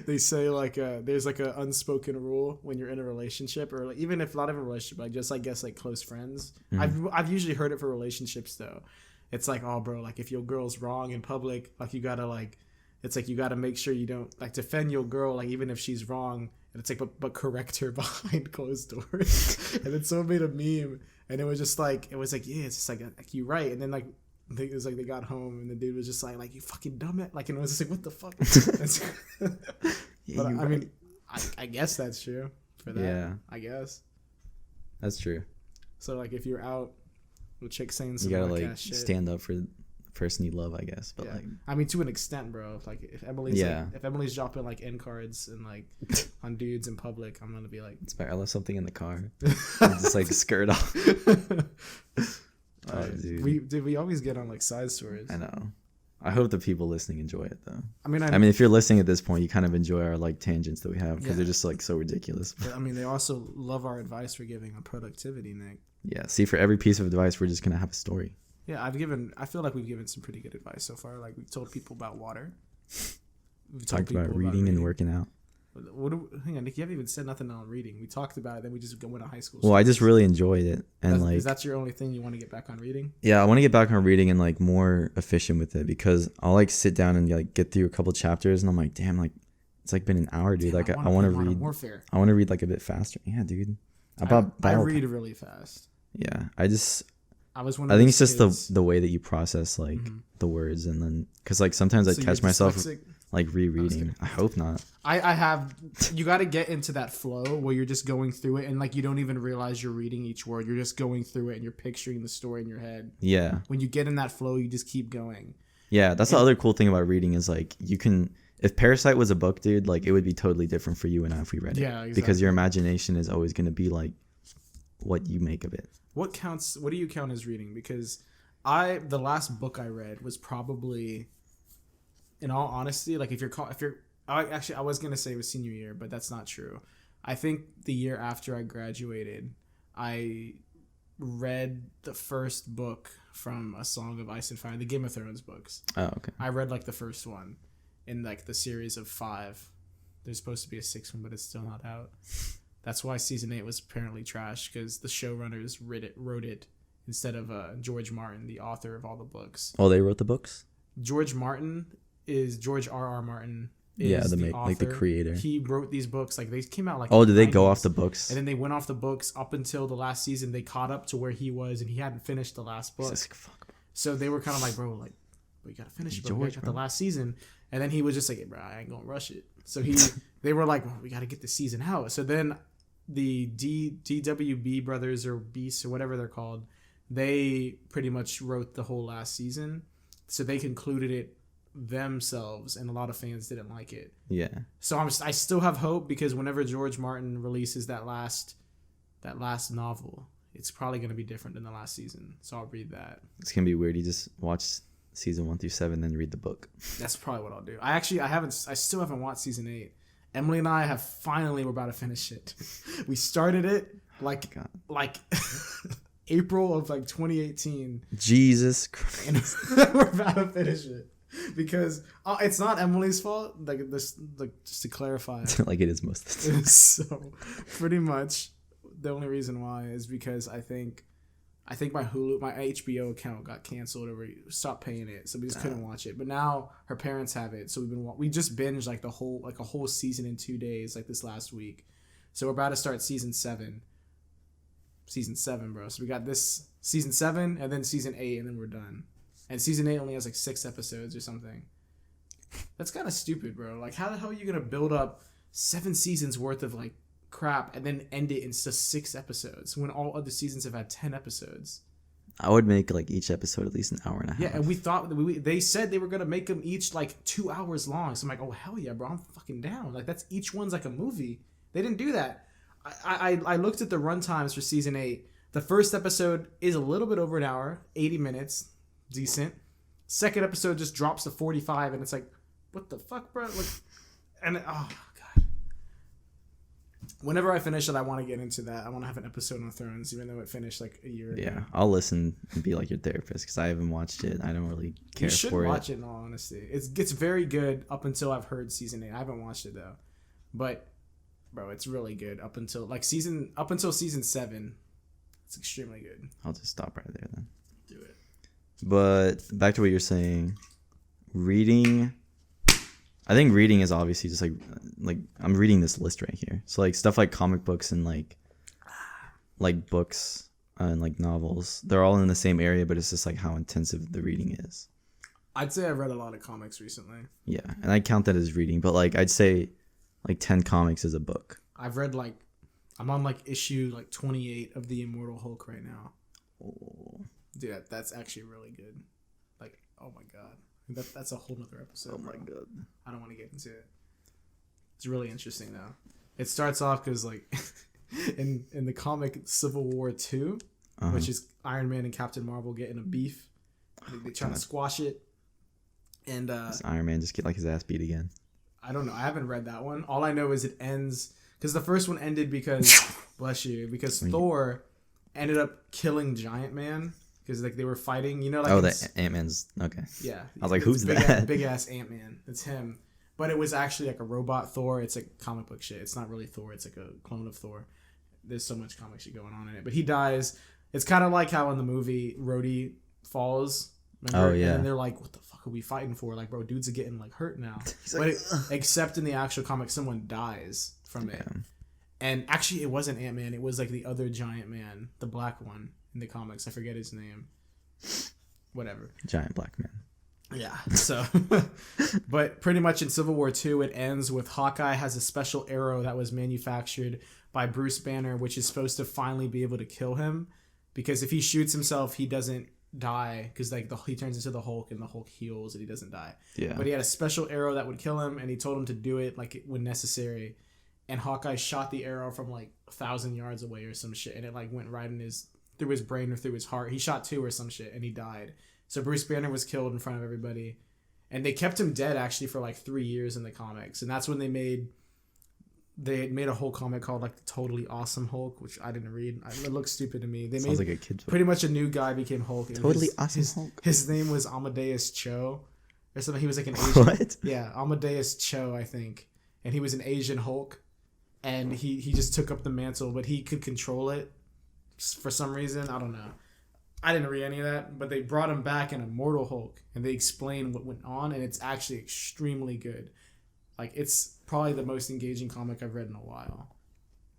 They say like there's like a unspoken rule when you're in a relationship, or like, even if not in a relationship, like just I guess like close friends. I've usually heard it for relationships though. It's like, oh bro, like if your girl's wrong in public, like you gotta like, it's like you gotta make sure you don't like defend your girl, like even if she's wrong. And it's like, but correct her behind closed doors. And then someone made a meme, and it was yeah, it's just like you're right. And then like. I think it was like they got home and the dude was just like you fucking dumb it, like, and it was just like what the fuck. Yeah, but I right. mean, I guess that's true for that. Yeah, I guess that's true. So like if you're out with chicks saying some you gotta like shit, stand up for the person you love, I guess. But like, I mean, to an extent, bro. Like if Emily's dropping like end cards and like on dudes in public, I'm gonna be like, it's better. I left something in the car. Just like skirt off. Oh, dude. We always get on like side stories. I know. I hope the people listening enjoy it though. I mean, if you're listening at this point, you kind of enjoy our like tangents that we have because they're just like so ridiculous. But, I mean, they also love our advice we're giving on productivity, Nick. Yeah. See, for every piece of advice, we're just gonna have a story. Yeah, I feel like we've given some pretty good advice so far. Like we've told people about water. We've talked about reading and working out. Hang on, Nick, you haven't even said nothing on reading. We talked about it, then we just went to high school. Well, I just really enjoyed it, and is that your only thing you want to get back on reading? Yeah, I want to get back on reading and like more efficient with it because I'll like sit down and like get through a couple chapters, and I'm like, damn, like it's like been an hour, dude. Like I want to read. Warfare. I want to read like a bit faster. Yeah, dude. I read really fast. Yeah, I think it's just the way that you process like the words, and then because like sometimes I catch myself like rereading. I hope not. You got to get into that flow where you're just going through it and like you don't even realize you're reading each word. You're just going through it and you're picturing the story in your head. Yeah. When you get in that flow, you just keep going. Yeah, that's the other cool thing about reading is like you can. If Parasite was a book, dude, like it would be totally different for you and I if we read it. Yeah, exactly. Because your imagination is always going to be like what you make of it. What do you count as reading? Because the last book I read was probably, in all honesty, like I was gonna say it was senior year, but that's not true. I think the year after I graduated, I read the first book from A Song of Ice and Fire, the Game of Thrones books. Oh, okay. I read like the first one in like the series of 5. There's supposed to be a 6th one, but it's still not out. That's why season 8 was apparently trash, because the showrunners wrote it instead of George Martin, the author of all the books. Oh, they wrote the books? George Martin is George R.R. Martin. The author. Like the creator. He wrote these books. Like they came out like. Oh, did they go off the books? And then they went off the books up until the last season. They caught up to where he was, and he hadn't finished the last book. So they were kind of like, bro, like we gotta finish it, bro. We got the last season. And then he was just like, hey, bro, I ain't gonna rush it. So they were like, well, we gotta get the season out. So then the DWB brothers or Beasts or whatever they're called, they pretty much wrote the whole last season. So they concluded it themselves, and a lot of fans didn't like it. Yeah. So I still have hope, because whenever George Martin releases that last novel, it's probably gonna be different than the last season. So I'll read that. It's gonna be weird. You just watch season 1 through 7, then read the book. That's probably what I'll do. I still haven't watched season 8. Emily and I we're about to finish it. We started it like April of like 2018. Jesus Christ. And we're about to finish it. Because it's not Emily's fault. Like this, like just to clarify. Like it is most of the time. So pretty much the only reason why is because I think my HBO account got canceled, or we stopped paying it, so we just couldn't watch it. But now her parents have it, so we just binged like a whole season in 2 days, like this last week. So we're about to start season 7. Season 7, bro. So we got this season 7 and then season 8, and then we're done. And season 8 only has like 6 episodes or something. That's kind of stupid, bro. Like, how the hell are you gonna build up 7 seasons worth of like crap and then end it in just 6 episodes when all other seasons have had 10 episodes? I would make like each episode at least an hour and a half. Yeah, and we thought they said they were gonna make them each like 2 hours long. So I'm like, oh hell yeah, bro, I'm fucking down. Like each one's like a movie. They didn't do that. I looked at the runtimes for season 8. The first episode is a little bit over an hour, 80 minutes, decent. Second episode just drops to 45, and it's like, what the fuck, bro? Like, and oh god. Whenever I finish it, I want to get into that. I want to have an episode on Thrones, even though it finished like a year ago. Yeah, I'll listen and be like your therapist because I haven't watched it. I don't really care for it. You should watch it in all honesty. It gets very good up until I've heard season 8. I haven't watched it though, but bro, it's really good up until season 7. It's extremely good. I'll just stop right there then. Do it. But back to what you're saying, reading. I think reading is obviously just like I'm reading this list right here. So like stuff like comic books and like books and like novels, they're all in the same area, but it's just like how intensive the reading is. I'd say I've read a lot of comics recently. Yeah, and I count that as reading, but like I'd say like 10 comics is a book. I've read like I'm on like issue like 28 of the Immortal Hulk right now. Oh. Dude, that's actually really good. Like, oh my god. That's a whole nother episode. Oh my god. I don't want to get into it. It's really interesting though. It starts off because like in the comic Civil War 2, which is Iron Man and Captain Marvel getting a beef. They try to squash it. And does Iron Man just get like his ass beat again? I don't know. I haven't read that one. All I know is it ends because the first one ended because bless you, because Thor ended up killing Giant Man. Because like they were fighting, you know, like the Ant-Man's okay. Yeah, I was like, who's that? Big ass Ant-Man. It's him, but it was actually like a robot Thor. It's like comic book shit. It's not really Thor. It's like a clone of Thor. There's so much comic shit going on in it. But he dies. It's kind of like how in the movie Rhodey falls. Remember? Oh yeah. And they're like, what the fuck are we fighting for? Like, bro, dudes are getting like hurt now. Except in the actual comic, someone dies from it. And actually, it wasn't Ant-Man. It was like the other giant man, the black one. In the comics, I forget his name. Whatever. Giant black man. Yeah. So, but pretty much in Civil War 2, it ends with Hawkeye has a special arrow that was manufactured by Bruce Banner, which is supposed to finally be able to kill him, because if he shoots himself, he doesn't die, because like he turns into the Hulk and the Hulk heals and he doesn't die. Yeah. But he had a special arrow that would kill him, and he told him to do it like when necessary. And Hawkeye shot the arrow from like 1,000 yards away or some shit, and it like went right in through his brain or through his heart. He shot 2 or some shit, and he died. So Bruce Banner was killed in front of everybody, and they kept him dead actually for like 3 years in the comics. And that's when they made a whole comic called like the Totally Awesome Hulk, which I didn't read. It looks stupid to me. Sounds like a kid's book. Pretty much a new guy became Hulk. Totally Awesome Hulk. His name was Amadeus Cho or something. He was like an Asian. What? Yeah, Amadeus Cho, I think, and he was an Asian Hulk, and he just took up the mantle, but he could control it. For some reason, I don't know. I didn't read any of that, but they brought him back in Immortal Hulk, and they explain what went on, and it's actually extremely good. Like, it's probably the most engaging comic I've read in a while.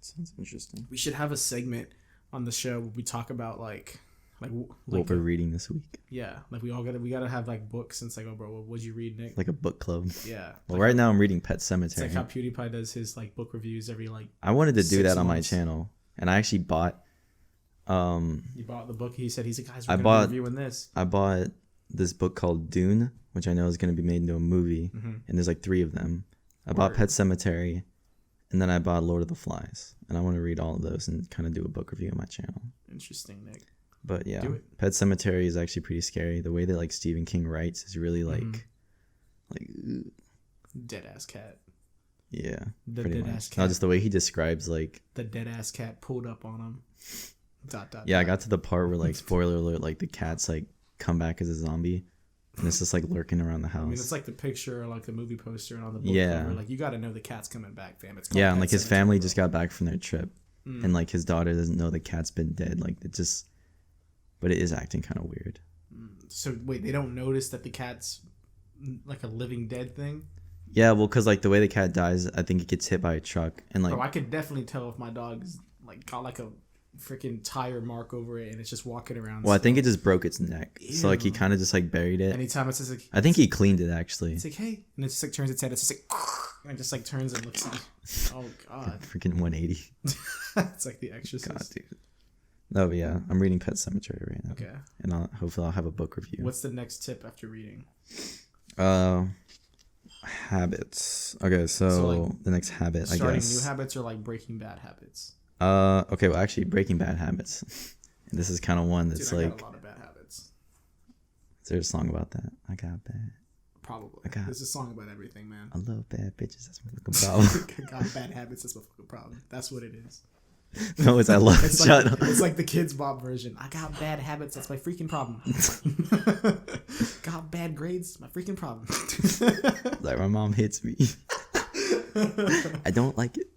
Sounds interesting. We should have a segment on the show where we talk about like what we're reading this week. Yeah, like we gotta have like books, and it's like, oh bro, what'd you read, Nick? Like a book club. Yeah. Well, right now I'm reading Pet It's Sematary. like how PewDiePie does his like book reviews every like. I wanted to do that on my months. channel, and I actually bought. You bought the book. He said, guys, we're gonna be reviewing this. I bought this book called Dune, which I know is going to be made into a movie, and there's like 3 of them. I bought Pet Sematary, and then I bought Lord of the Flies, and I want to read all of those and kind of do a book review on my channel. Interesting, Nick. But yeah, Pet Sematary is actually pretty scary. The way that like Stephen King writes is really like dead ass cat. Yeah, The pretty dead much. ass cat. Not just the way he describes like the dead ass cat pulled up on him. ... I got to the part where like spoiler alert, like the cats like come back as a zombie, and it's just like lurking around the house. I mean, it's like the picture or like the movie poster and on the book cover. Like, you got to know the cat's coming back, fam. It's and like his family just got back from their trip, and like his daughter doesn't know the cat's been dead. Like it just, but it is acting kind of weird. So wait, they don't notice that the cat's like a living dead thing? Yeah, well, because like the way the cat dies, I think it gets hit by a truck, and like. Bro, I could definitely tell if my dog's like got like a freaking tire mark over it and it's just walking around. Well, I think it just broke its neck. Ew. So like he kind of just like buried it. Anytime it's just like, I think he cleaned it actually. It's like, hey, and it just like turns its head. It's just like, and it just like turns and looks like, oh god, freaking 180. It's like The Exorcist. God, dude. No, but yeah, I'm reading Pet Sematary right now. Okay. And hopefully I'll have a book review. What's the next tip after reading? Habits. Okay, so like, the next habit, I guess. Starting new habits or like breaking bad habits? Okay, well, actually, breaking bad habits. This is kind of one that's Dude, I like. got a lot of bad habits. Is there a song about that? I got bad. Probably. There's a song about everything, man. I love bad bitches. That's my fucking problem. Got bad habits. That's my fucking problem. That's what it is. No, it's I love. It's Shut like, up. It's like the Kids Bob version. I got bad habits. That's my freaking problem. Got bad grades. My freaking problem. Like my mom hits me. I don't like it.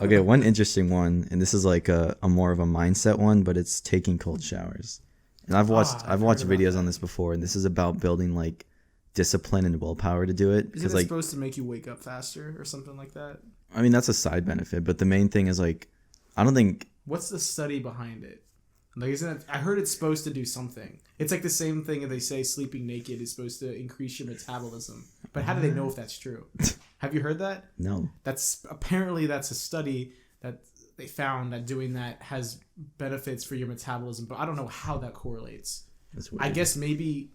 Okay, one interesting one, and this is like a more of a mindset one, but it's taking cold showers. And I've watched videos on this before, and this is about building like discipline and willpower to do it. Isn't it like supposed to make you wake up faster or something like that? I mean, that's a side benefit, but the main thing is like, I don't think. What's the study behind it? Like, isn't it? I heard it's supposed to do something. It's like the same thing that they say sleeping naked is supposed to increase your metabolism. But how do they know if that's true? Have you heard that? No. That's a study that they found that doing that has benefits for your metabolism, but I don't know how that correlates. That's weird. I guess maybe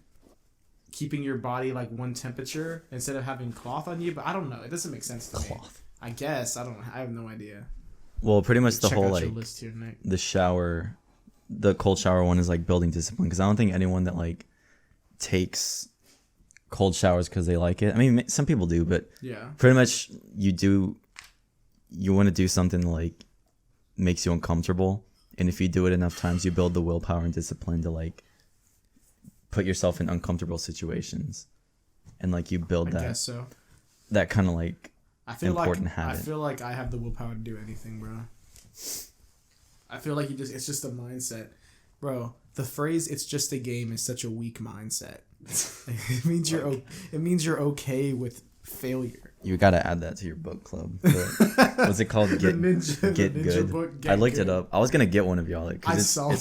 keeping your body like one temperature instead of having cloth on you, but I don't know. It doesn't make sense to me. I guess I have no idea. Well, pretty much the whole like list here, Nick. The cold shower one is like building discipline, because I don't think anyone that like takes cold showers because they like it. I mean, some people do, but yeah, pretty much you want to do something that, like, makes you uncomfortable, and if you do it enough times, you build the willpower and discipline to like put yourself in uncomfortable situations, and like you build that. I guess so. That kind of like important habit. I feel like I have the willpower to do anything, bro. I feel like it's just a mindset. Bro, the phrase "it's just a game" is such a weak mindset. It means you're okay with failure. You gotta add that to your book club. What's it called? Get good. Book, I looked it up. I was gonna get one of y'all. It's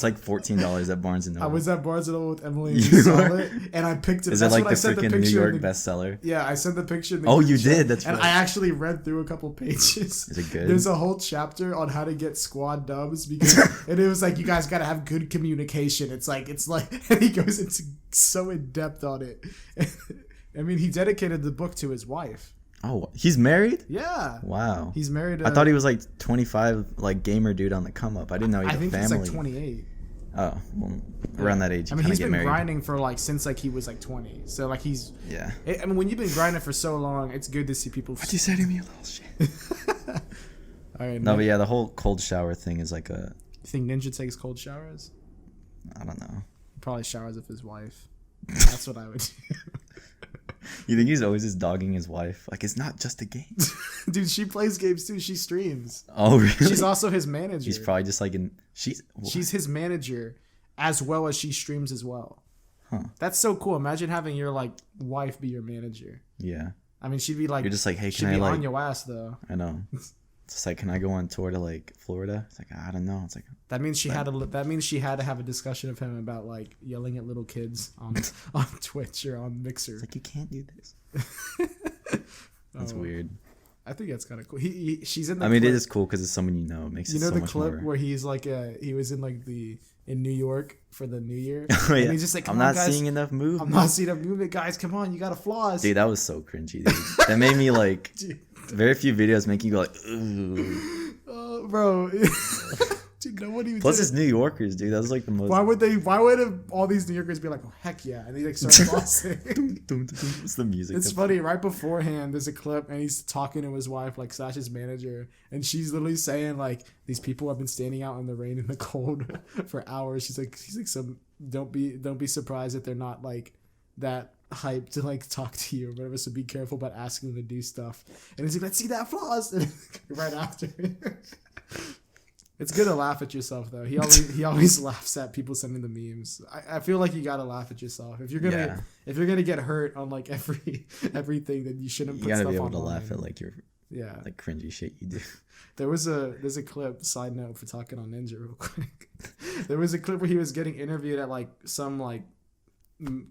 like $14 at Barnes and Noble. I was at Barnes and Noble with Emily and we saw it, and I picked it. Is it like the freaking New York bestseller? Yeah, I sent the picture. Oh, you did. That's right. And I actually read through a couple pages. Is it good? There's a whole chapter on how to get squad dubs and it was like, you guys gotta have good communication. It's like, and he goes into so in depth on it. I mean, he dedicated the book to his wife. Oh, he's married? Yeah. Wow. He's married. I thought he was like 25, like gamer dude on the come up. I didn't know he had a family. I think he's like 28. Oh, well, around that age. I mean, he's been grinding for like since like he was like 20. So like he's. Yeah. I mean, when you've been grinding for so long, it's good to see people. What you say to me, a little shit. All right. No, but yeah, the whole cold shower thing is like a. You think Ninja takes cold showers? I don't know. He probably showers with his wife. That's what I would do. You think he's always just dogging his wife? Like, it's not just a game. Dude, she plays games too. She streams. Oh, really? She's also his manager. He's probably just like She's his manager as well as she streams as well. Huh. That's so cool. Imagine having your like wife be your manager. Yeah. I mean, she'd be like, you're just like, hey, she'd be on your ass though. I know. It's like, can I go on tour to like Florida? It's like, I don't know. It's like that means she had to have a discussion with him about like yelling at little kids on Twitch or on Mixer. It's like, you can't do this. That's weird. I think that's kind of cool. She's in the. I mean, it is cool because it's someone you know. It makes it so much more. You know the clip where he's like, he was in like in New York for the New Year. Oh, yeah. And he's just like, I'm not seeing enough movement. I'm not seeing enough movement, guys. Come on, you gotta floss. Dude, that was so cringy, dude. That made me like. Very few videos make you go like, ooh. Oh, bro. Dude, nobody even. Plus, it's New Yorkers, dude. That was like the most. Why would all these New Yorkers be like, oh, heck yeah? And they like start flossing. It's the music. It's funny. Right beforehand, there's a clip, and he's talking to his wife, like /his manager, and she's literally saying like, these people have been standing out in the rain and the cold for hours. She's like, don't be surprised that they're not like that hype to like talk to you or whatever, so be careful about asking them to do stuff. And he's like, let's see that floss. And right after. It's good to laugh at yourself though. He always laughs at people sending the memes. I feel like you gotta laugh at yourself. If you're gonna get hurt on like everything, then you shouldn't put stuff online. You gotta be able to laugh at like your like cringy shit you do. There's a clip, side note for talking on Ninja real quick. There was a clip where he was getting interviewed at like some like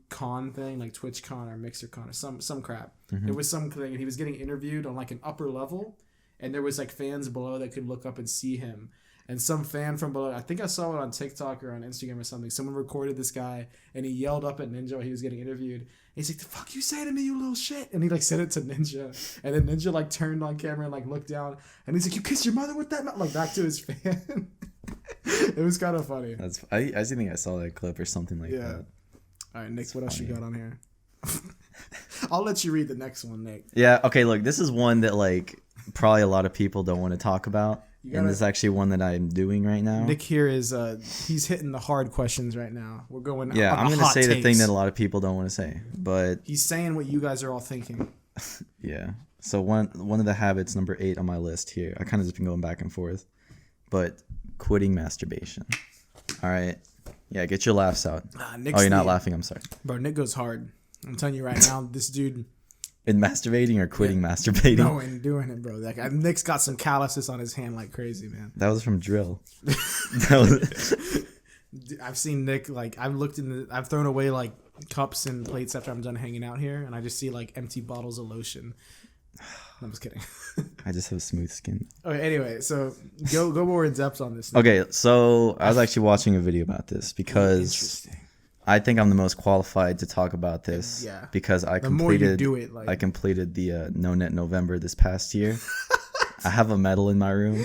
con thing, like Twitch con or Mixer con or some crap. Mm-hmm. It was something, and he was getting interviewed on like an upper level, and there was like fans below that could look up and see him. And some fan from below, I think I saw it on TikTok or on Instagram or something. Someone recorded this guy and he yelled up at Ninja while he was getting interviewed. And he's like, "The fuck you say to me, you little shit?" And he like said it to Ninja. And then Ninja like turned on camera and like looked down. And he's like, "You kissed your mother with that mouth?" Like back to his fan. It was kind of funny. I actually think I saw that clip or something like that. All right, Nick, what else you got on here? I'll let you read the next one, Nick. Yeah, okay, look, this is one that like probably a lot of people don't want to talk about. And this is actually one that I'm doing right now. Nick here is he's hitting the hard questions right now. We're going I'm going to say the thing that a lot of people don't want to say, but he's saying what you guys are all thinking. Yeah. So one of the habits, number 8 on my list here, I kind of just been going back and forth, but quitting masturbation. All right. Yeah, get your laughs out. You're not laughing. I'm sorry. Bro, Nick goes hard. I'm telling you right now, this dude. In masturbating or quitting masturbating? No, in doing it, bro. Like Nick's got some calluses on his hand like crazy, man. That was from drill. I've seen Nick, like, I've thrown away like cups and plates after I'm done hanging out here, and I just see like empty bottles of lotion. I'm just kidding. I just have smooth skin. Okay, anyway, so go more in depth on this. Nick. Okay, so I was actually watching a video about this because I think I'm the most qualified to talk about this. Yeah. Because I completed the No Net November this past year. I have a medal in my room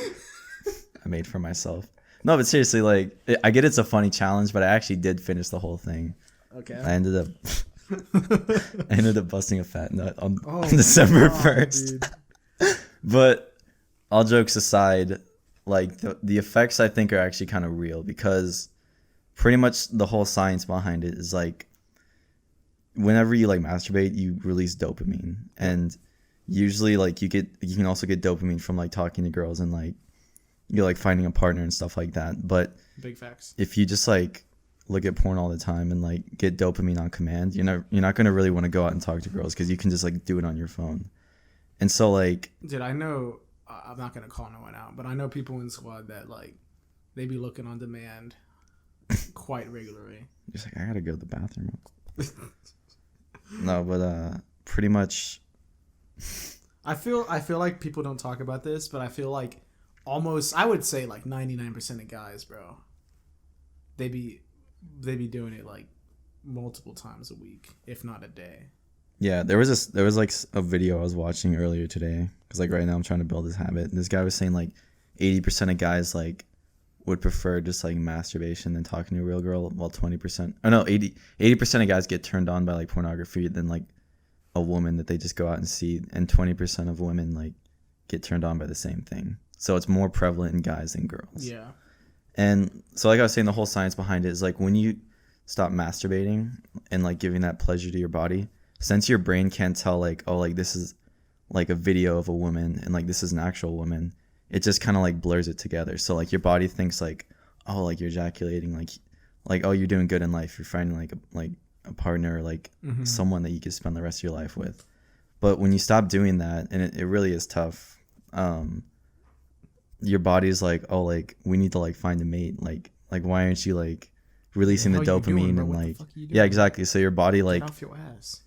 I made for myself. No, but seriously, like, I get it's a funny challenge, but I actually did finish the whole thing. Okay. I ended up busting a fat nut on December 1st. But all jokes aside, like the effects I think are actually kind of real, because pretty much the whole science behind it is like whenever you like masturbate, you release dopamine, and usually like you can also get dopamine from like talking to girls and like you're like finding a partner and stuff like that. But big facts. If you just like look at porn all the time and like get dopamine on command, you're not gonna really want to go out and talk to girls because you can just like do it on your phone. And so like, dude, I know I'm not gonna call no one out, but I know people in the squad that like they be looking on demand quite regularly. Just like, I gotta go to the bathroom. No, but pretty much. I feel like people don't talk about this, but I feel like almost, I would say like 99% of guys, bro, they be doing it like multiple times a week, if not a day. Yeah, there was like a video I was watching earlier today, because like right now I'm trying to build this habit. This guy was saying like 80% of guys like would prefer just like masturbation than talking to a real girl, while 80% of guys get turned on by like pornography than like a woman that they just go out and see, and 20% of women like get turned on by the same thing. So it's more prevalent in guys than girls. Yeah. And so like I was saying, the whole science behind it is like when you stop masturbating and like giving that pleasure to your body, since your brain can't tell like, oh, like this is like a video of a woman and like this is an actual woman, it just kind of like blurs it together. So like your body thinks like, oh, like you're ejaculating, like oh, you're doing good in life, you're finding like a partner, or like someone that you can spend the rest of your life with. But when you stop doing that, and it really is tough, your body's like, oh, like we need to like find a mate, like why aren't you like releasing the dopamine and like, yeah, exactly. So your body like, get off your ass.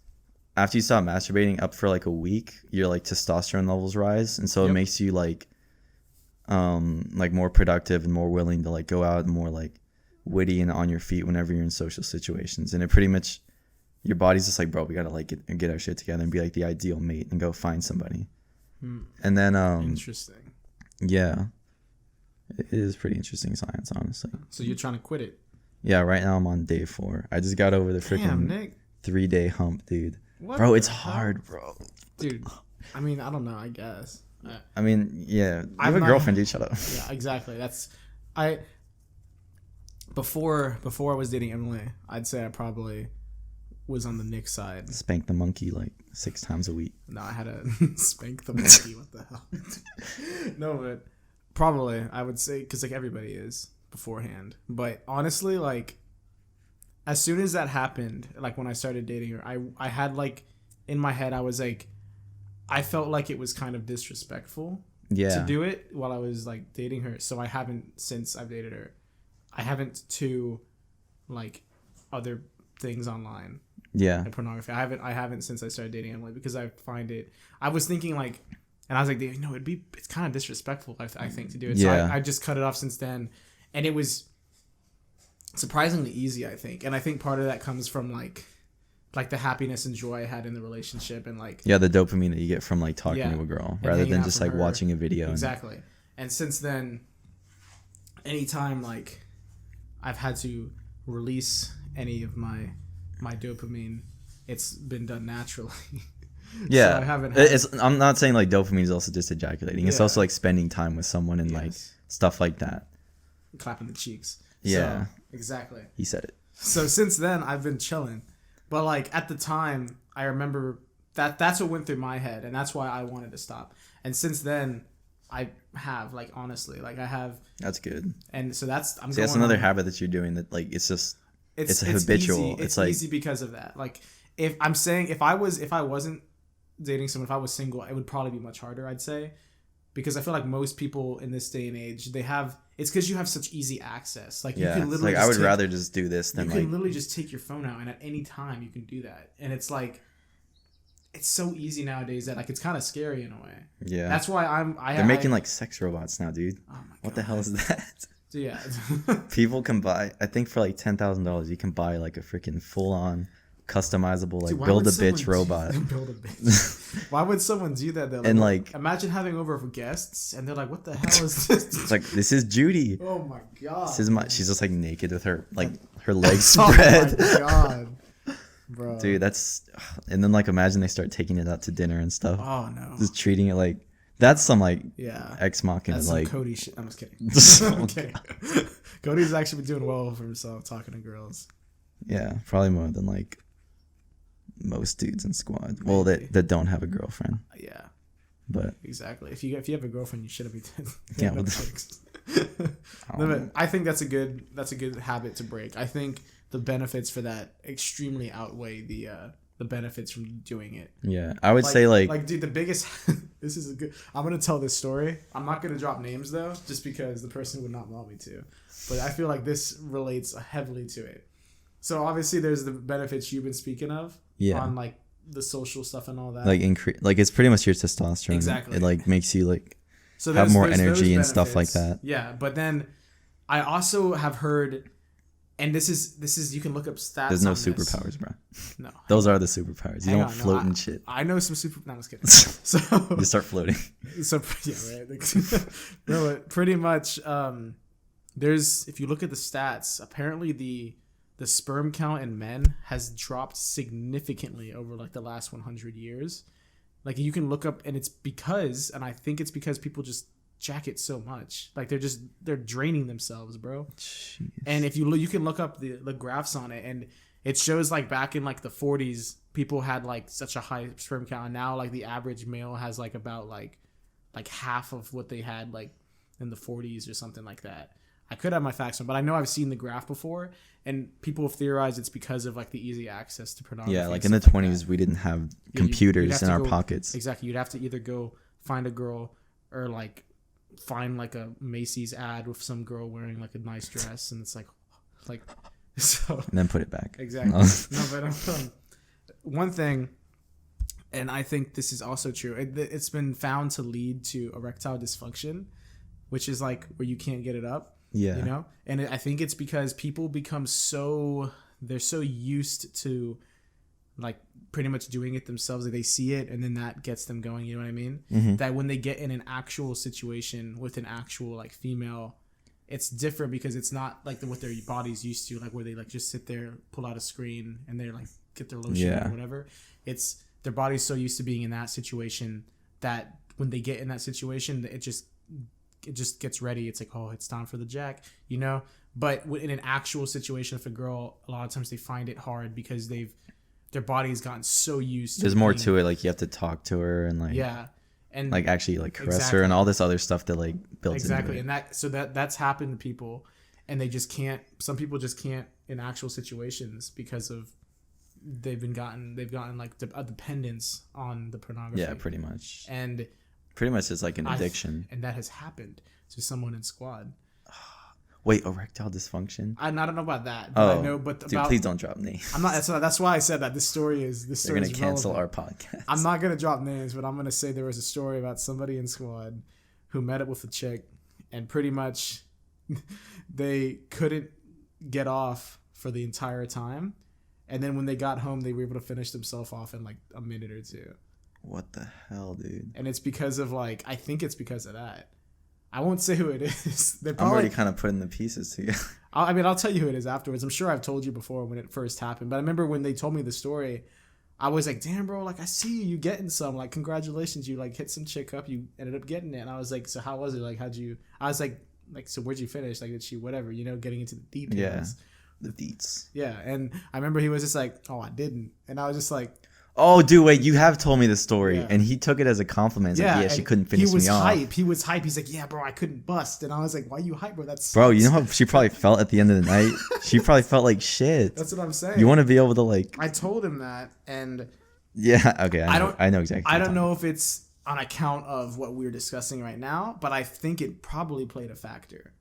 After you stop masturbating up for like a week, your like testosterone levels rise, and so it makes you like more productive and more willing to like go out and more like witty and on your feet whenever you're in social situations. And it pretty much, your body's just like, bro, we gotta like get our shit together and be like the ideal mate and go find somebody. And then interesting. Yeah, it is pretty interesting science, honestly. So you're trying to quit it? Yeah, right now I'm on day 4. I just got over the freaking 3-day hump, dude. What, bro, it's hard, bro. Dude, I mean, I don't know, I guess. I mean, yeah. I have a girlfriend, dude. Shut up. Yeah, exactly. Before I was dating Emily, I'd say I probably was on the Nick side. Spank the monkey like 6 times a week. No, I had to spank the monkey. What the hell? No, but probably I would say, because like everybody is beforehand. But honestly, like as soon as that happened, like when I started dating her, I had like in my head, I was like, I felt like it was kind of disrespectful to do it while I was like dating her. So I haven't, since I've dated her, I haven't to like other things online. Yeah. Like pornography. I haven't since I started dating Emily, because I find it, I was thinking like And I was like, it's kind of disrespectful, I think, to do it. Yeah. So I just cut it off since then. And it was surprisingly easy, I think. And I think part of that comes from like the happiness and joy I had in the relationship, and like the dopamine that you get from like talking to a girl rather than just like watching a video. Exactly. And since then, anytime like I've had to release any of my dopamine, it's been done naturally. Yeah. So I haven't I'm not saying like dopamine is also just ejaculating. It's also like spending time with someone and like stuff like that. Clapping the cheeks. Yeah. So, exactly. He said it. So since then I've been chilling. But like at the time, I remember that's what went through my head, and that's why I wanted to stop. And since then, I have like honestly, like I have. That's good. And so that's that's another habit that you're doing that like it's just it's habitual. Easy. It's like easy because of that. Like if I wasn't dating someone, if I was single, it would probably be much harder, I'd say, because I feel like most people in this day and age, it's because you have such easy access. Like you can literally I would rather just do this than you can literally just take your phone out, and at any time you can do that. And it's like it's so easy nowadays that like it's kind of scary in a way. Yeah. That's why they're making like sex robots now, dude. Oh my God. What the hell is that? Yeah. People can buy, I think for like $10,000 you can buy like a freaking full on customizable like build a bitch robot. Build a bitch. Why would someone do that though? And like imagine having over guests and they're like, what the hell is this? It's like, this is Judy. Oh my God. She's just like naked with her like her legs spread. Oh my God. Bro. Dude, that's, and then like imagine they start taking it out to dinner and stuff. Oh no. Just treating it like, that's some like ex machina like Cody shit. I'm just kidding. I'm kidding. Cody's actually been doing well for himself talking to girls. Yeah, probably more than like most dudes in squad. Maybe. Well, that don't have a girlfriend. Yeah. But exactly. If you have a girlfriend, you shouldn't be doing I think that's a good habit to break. I think the benefits for that extremely outweigh the benefits from doing it. Yeah, I would say like dude, the biggest this is a good, I'm gonna tell this story. I'm not gonna drop names though, just because the person would not want me to, but I feel like this relates heavily to it. So obviously there's the benefits you've been speaking of on like the social stuff and all that, like like it's pretty much your testosterone. Exactly. It like makes you like so have more energy and stuff like that. Yeah, but then I also have heard, and this is you can look up stats. There's no on superpowers, bro. No, those are the superpowers. You don't float and shit. I know some super. No, I was kidding. So you start floating. So yeah, right. No, but pretty much. There's, if you look at the stats, apparently the sperm count in men has dropped significantly over like the last 100 years. Like you can look up, and it's because, and I think it's because people just jack it so much. Like they're draining themselves, bro. Jeez. And if you can look up the graphs on it, and it shows like back in like the 40s, people had like such a high sperm count, and now like the average male has like about like half of what they had like in the 40s or something like that. I could have my facts on, but I know I've seen the graph before, and people have theorized it's because of like the easy access to pornography. Yeah, like in the 20s, we didn't have computers in our pockets. Exactly, you'd have to either go find a girl or like find like a Macy's ad with some girl wearing like a nice dress, and it's like so. And then put it back. Exactly. No, but one thing, and I think this is also true. It's been found to lead to erectile dysfunction, which is like where you can't get it up. Yeah. You know? And I think it's because people become they're so used to like pretty much doing it themselves that they see it and then that gets them going, you know what I mean? Mm-hmm. That when they get in an actual situation with an actual like female, it's different because it's not like what their body's used to, like where they like just sit there, pull out a screen, and they like get their lotion or whatever. It's their body's so used to being in that situation that when they get in that situation, it just gets ready. It's like, oh, it's time for the jack, you know? But in an actual situation with a girl, a lot of times they find it hard because their body's gotten so used to there's more to it. Like you have to talk to her and like, and like actually like caress her and all this other stuff that like builds into it. And that's happened to people, and they just can't, some people just can't in actual situations because of they've gotten like a dependence on the pornography. Yeah, pretty much. And pretty much it's like an addiction. And that has happened to someone in squad. Wait, erectile dysfunction? I don't know about that, but I know. But dude, about, please don't drop names. I'm not. That's why I said that this story is. They're gonna cancel our podcast. I'm not gonna drop names, but I'm gonna say there was a story about somebody in squad who met up with a chick, and pretty much they couldn't get off for the entire time, and then when they got home, they were able to finish themselves off in like a minute or two. What the hell, dude? And it's because of like, I think it's because of that. I won't say who it is. I'm already kind of putting the pieces together. I'll tell you who it is afterwards. I'm sure I've told you before when it first happened, but I remember when they told me the story, I was like, damn, bro, like I see you getting some, like congratulations, you like hit some chick up, you ended up getting it. And I was like, so how was it? Like, I was like, so where'd you finish? Like, did she, whatever, getting into the details. Yeah, the deets. Yeah, and I remember he was just like, oh, I didn't. And I was just like, oh, dude, wait, you have told me the story, yeah. and he took it as a compliment. He's like, she couldn't finish me off. He was hype. He's like, yeah, bro, I couldn't bust. And I was like, why you hype, bro? That's bro, you know how she probably felt at the end of the night? She probably felt like shit. That's what I'm saying. You want to be able to like... I told him that, and... Yeah, okay, I know exactly. I don't know if it's on account of what we're discussing right now, but I think it probably played a factor.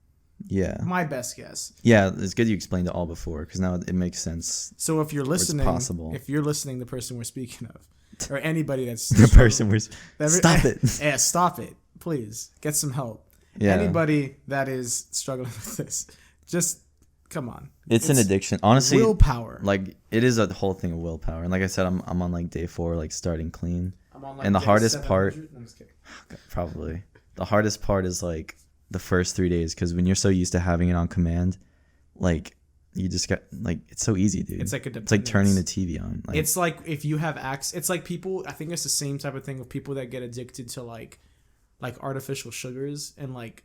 Yeah. My best guess. Yeah, it's good you explained it all before, because now it makes sense. So if you're listening, the person we're speaking of, or anybody that's the person we're stop it. Yeah, stop it, please. Get some help. Yeah. Anybody that is struggling with this, just come on. It's an addiction, honestly. Willpower. Like it is a whole thing of willpower, and like I said, I'm on like day 4, like starting clean. I'm on like and the hardest part, I'm just kidding. Probably the hardest part is like the first 3 days, because when you're so used to having it on command, like. You just got like it's so easy, dude. It's like it's like turning the TV on. Like, it's like if you have access. It's like people. I think it's the same type of thing with people that get addicted to like artificial sugars and like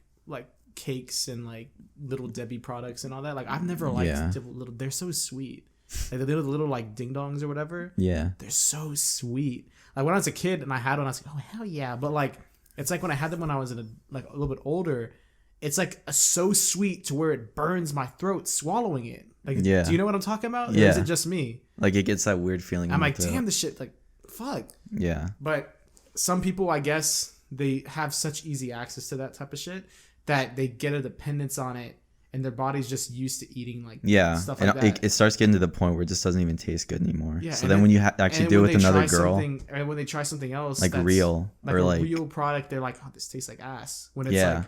cakes and like Little Debbie products and all that. Like I've never liked little. They're so sweet. Like the little like ding dongs or whatever. Yeah, they're so sweet. Like when I was a kid and I had one, I was like, oh hell yeah. But like it's like when I had them when I was a little bit older. It's like so sweet to where it burns my throat swallowing it. Like, do you know what I'm talking about? Yeah. Or is it just me? Like it gets that weird feeling. I'm like, damn, this shit, like, fuck. Yeah. But some people, I guess, they have such easy access to that type of shit that they get a dependence on it, and their body's just used to eating like stuff like that. It starts getting to the point where it just doesn't even taste good anymore. Yeah. So then when you actually do it with another girl, and when they try something else, like real or like a real product, they're like, oh, this tastes like ass. When it's like.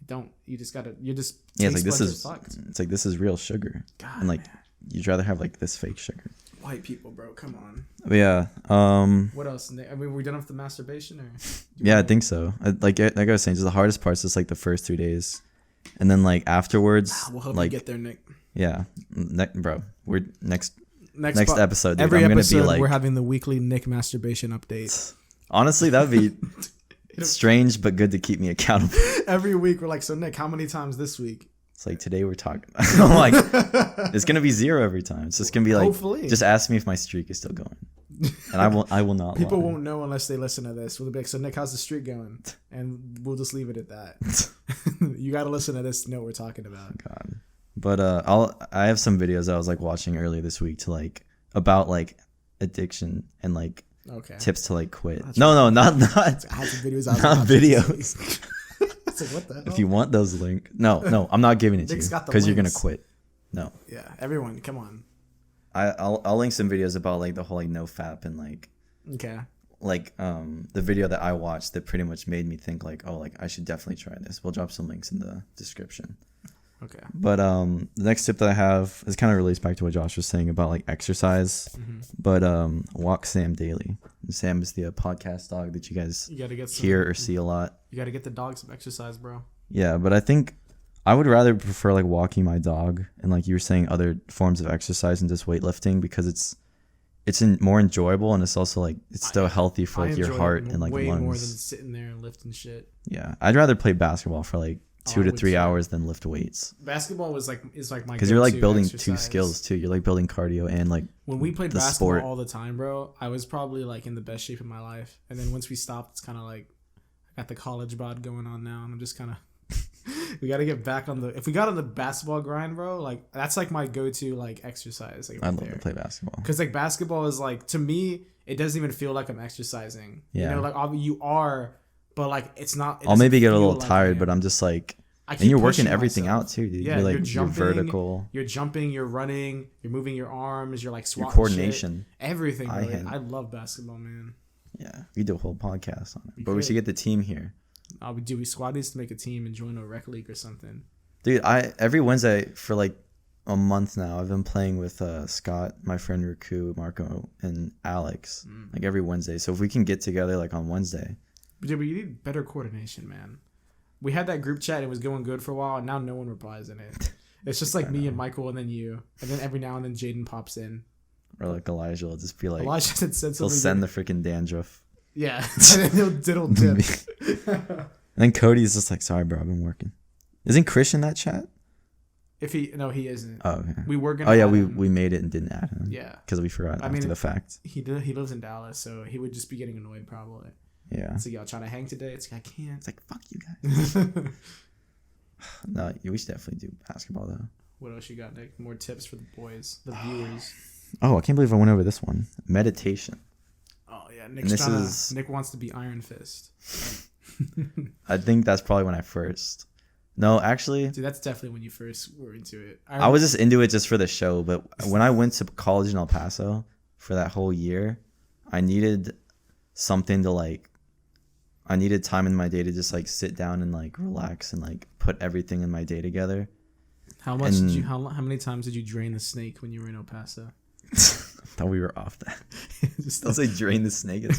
It's like this is real sugar. God, and like man. You'd rather have like this fake sugar. White people, bro, come on. But yeah. What else? I mean, we're done with the masturbation, or? Yeah, I think so. Like I was saying, just the hardest part is just like the first 3 days, and then like afterwards. We'll help like, you get there, Nick. Yeah, bro. We're next episode. Dude, every I'm episode, gonna be like, we're having the weekly Nick masturbation update. Honestly, that'd be. It's strange, but good to keep me accountable. Every week, we're like, so Nick, how many times this week? It's like today we're talking. I'm like, it's gonna be 0 every time. It's just gonna be like, hopefully. Just ask me if my streak is still going, and I will not. People won't know unless they listen to this. We'll be like, so Nick, how's the streak going? And we'll just leave it at that. You got to listen to this to know what we're talking about. God, but I have some videos I was like watching earlier this week to like about like addiction and like. Okay. Tips to like quit. No, not. I had some videos. Not videos. It's like, what the hell? If you want those links, no, I'm not giving it to you because you're gonna quit. No. Yeah, everyone, come on. I'll link some videos about like the whole like no fap and like. Okay. Like the video that I watched that pretty much made me think like, oh, like I should definitely try this. We'll drop some links in the description. Okay. But the next tip that I have is kind of relates back to what Josh was saying about like exercise. Mm-hmm. But walk Sam daily. Sam is the podcast dog that you guys hear or see a lot. You got to get the dog some exercise, bro. Yeah, but I think I would rather prefer like walking my dog and like you were saying other forms of exercise and just weightlifting because it's more enjoyable and it's also like it's still healthy for like your heart and like way lungs. More than sitting there and lifting shit. Yeah, I'd rather play basketball for like 2 to 3 hours than lift weights. Basketball is like my because you're like building exercise. 2 skills too. You're like building cardio and like when we played basketball all the time, bro. I was probably like in the best shape of my life, and then once we stopped, it's kind of like I got the college bod going on now, and I'm just kind of we got to get back on the. If we got on the basketball grind, bro, like that's like my go-to like exercise. Like, I love to play basketball because like basketball is like to me, it doesn't even feel like I'm exercising. Yeah, you know, like you are. But like it's not. I'll maybe get a little tired, but I'm just like I keep And you're working pushing everything myself. out too, dude. Yeah, you're like you're jumping, you're vertical. You're jumping, you're running, you're moving your arms, you're like Your swatting coordination. shit. Everything. Eye Really. hand. I love basketball, man. Yeah, we do a whole podcast on it. But could. we should get the team here. We squad needs to make a team and join a rec league or something. Dude, every Wednesday for like a month now, I've been playing with Scott, my friend Riku, Marco, and Alex. Like every Wednesday. So if we can get together like on Wednesday. But you need better coordination, man. We had that group chat. It was going good for a while, and now no one replies in it. It's just like me and Michael, and then you, and then every now and then Jaden pops in. Or like Elijah will just be like, Elijah said something. he'll send the freaking dandruff. Yeah, and then he'll diddle dip. And then Cody's just like, sorry, bro, I've been working. Isn't Chris in that chat? He isn't. Oh, okay. We were gonna. Oh yeah, add we him. made it and didn't add him. Yeah, because we forgot after the fact. He lives in Dallas, so he would just be getting annoyed probably. Yeah. So y'all trying to hang today? It's like I can't. It's like fuck you guys. No, we should definitely do basketball though. What else you got, Nick? More tips for the boys, the viewers. Oh, I can't believe I went over this one. Meditation. Oh yeah, Nick wants to be Iron Fist. I think that's probably when I first. No, actually, Dude, that's definitely when you first were into it. I was just into it just for the show. But when I went to college in El Paso for that whole year, I needed something to like. I needed time in my day to just like sit down and like relax and like put everything in my day together. How much did you? How many times did you drain the snake when you were in El Paso? I thought we were off that. Don't say drain the snake.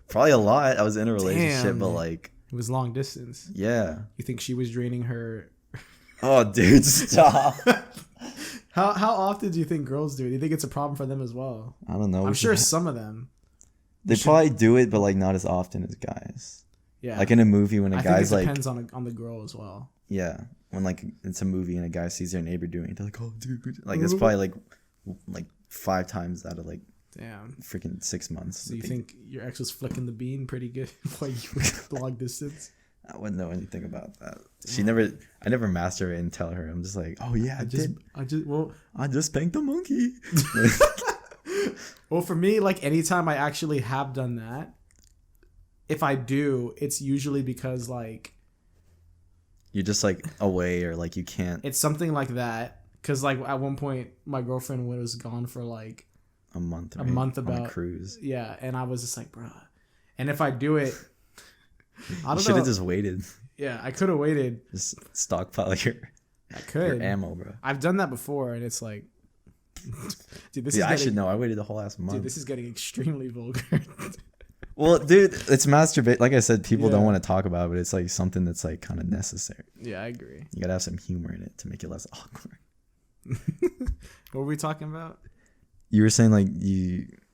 Probably a lot. I was in a relationship, but like it was long distance. Yeah. You think she was draining her? Oh, dude, stop. How often do you think girls do it? Do you think it's a problem for them as well? I don't know. I'm sure some of them. They probably do it, but like not as often as guys. Yeah. Like in a movie when a guy's like. I think it depends on the girl as well. Yeah. When like it's a movie and a guy sees their neighbor doing it, they're like, "Oh, dude!" Like that's probably like 5 times out of like, damn, freaking 6 months. So you think your ex was flicking the bean pretty good while you were long distance? I wouldn't know anything about that. I never masturbate and tell her. I'm just like, oh yeah, I just spanked the monkey. Well, for me, like anytime I actually have done that, if I do, it's usually because like you're just like away or like you can't. It's something like that. Because like at one point, my girlfriend was gone for like a month. Right? A month about on a cruise. Yeah, and I was just like, bruh. And if I do it, I don't know. Should have just waited. Yeah, I could have waited. Just stockpile your ammo, bro. I've done that before, and it's like, dude, this is. I should know. I waited the whole last month. Dude, this is getting extremely vulgar. Well, dude, it's masturbate. Like I said, people don't want to talk about it, but it's like something that's like kind of necessary. Yeah, I agree. You gotta have some humor in it to make it less awkward. What were we talking about? You were saying like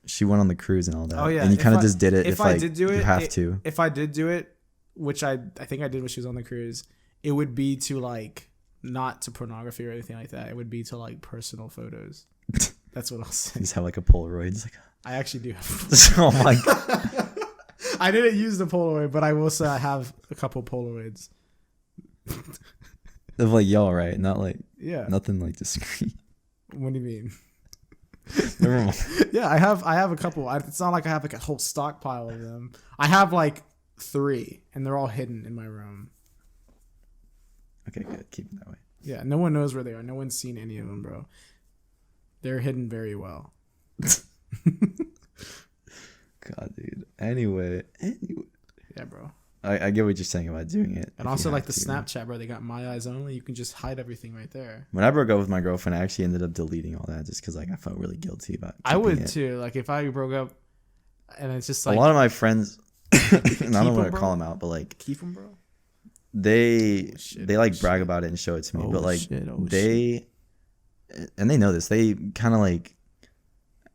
she went on the cruise and all that. Oh yeah, and you kind of just did it. If I did do it, you have to. If I did do it, which I think I did when she was on the cruise, it would be to like not to pornography or anything like that. It would be to like personal photos. That's what I'll say. You just have like a Polaroid. It's like I actually do have. Oh my god. I didn't use the Polaroid, but I will say I have a couple Polaroids. Of like y'all, right? Not like nothing like discreet. What do you mean? Never mind. Yeah, I have a couple. It's not like I have like a whole stockpile of them. I have like 3, and they're all hidden in my room. Okay, good. Keep it that way. Yeah, no one knows where they are. No one's seen any of them, bro. They're hidden very well. God, dude. Anyway. Yeah, bro. I get what you're saying about doing it. And also like the Snapchat, bro. They got my eyes only. You can just hide everything right there. When I broke up with my girlfriend, I actually ended up deleting all that just because like I felt really guilty about it. I would too. Like if I broke up, and it's just like a lot of my friends. And I don't want to call them out, but like keep them, bro. They like brag about it and show it to me, but like they know this. They kind of like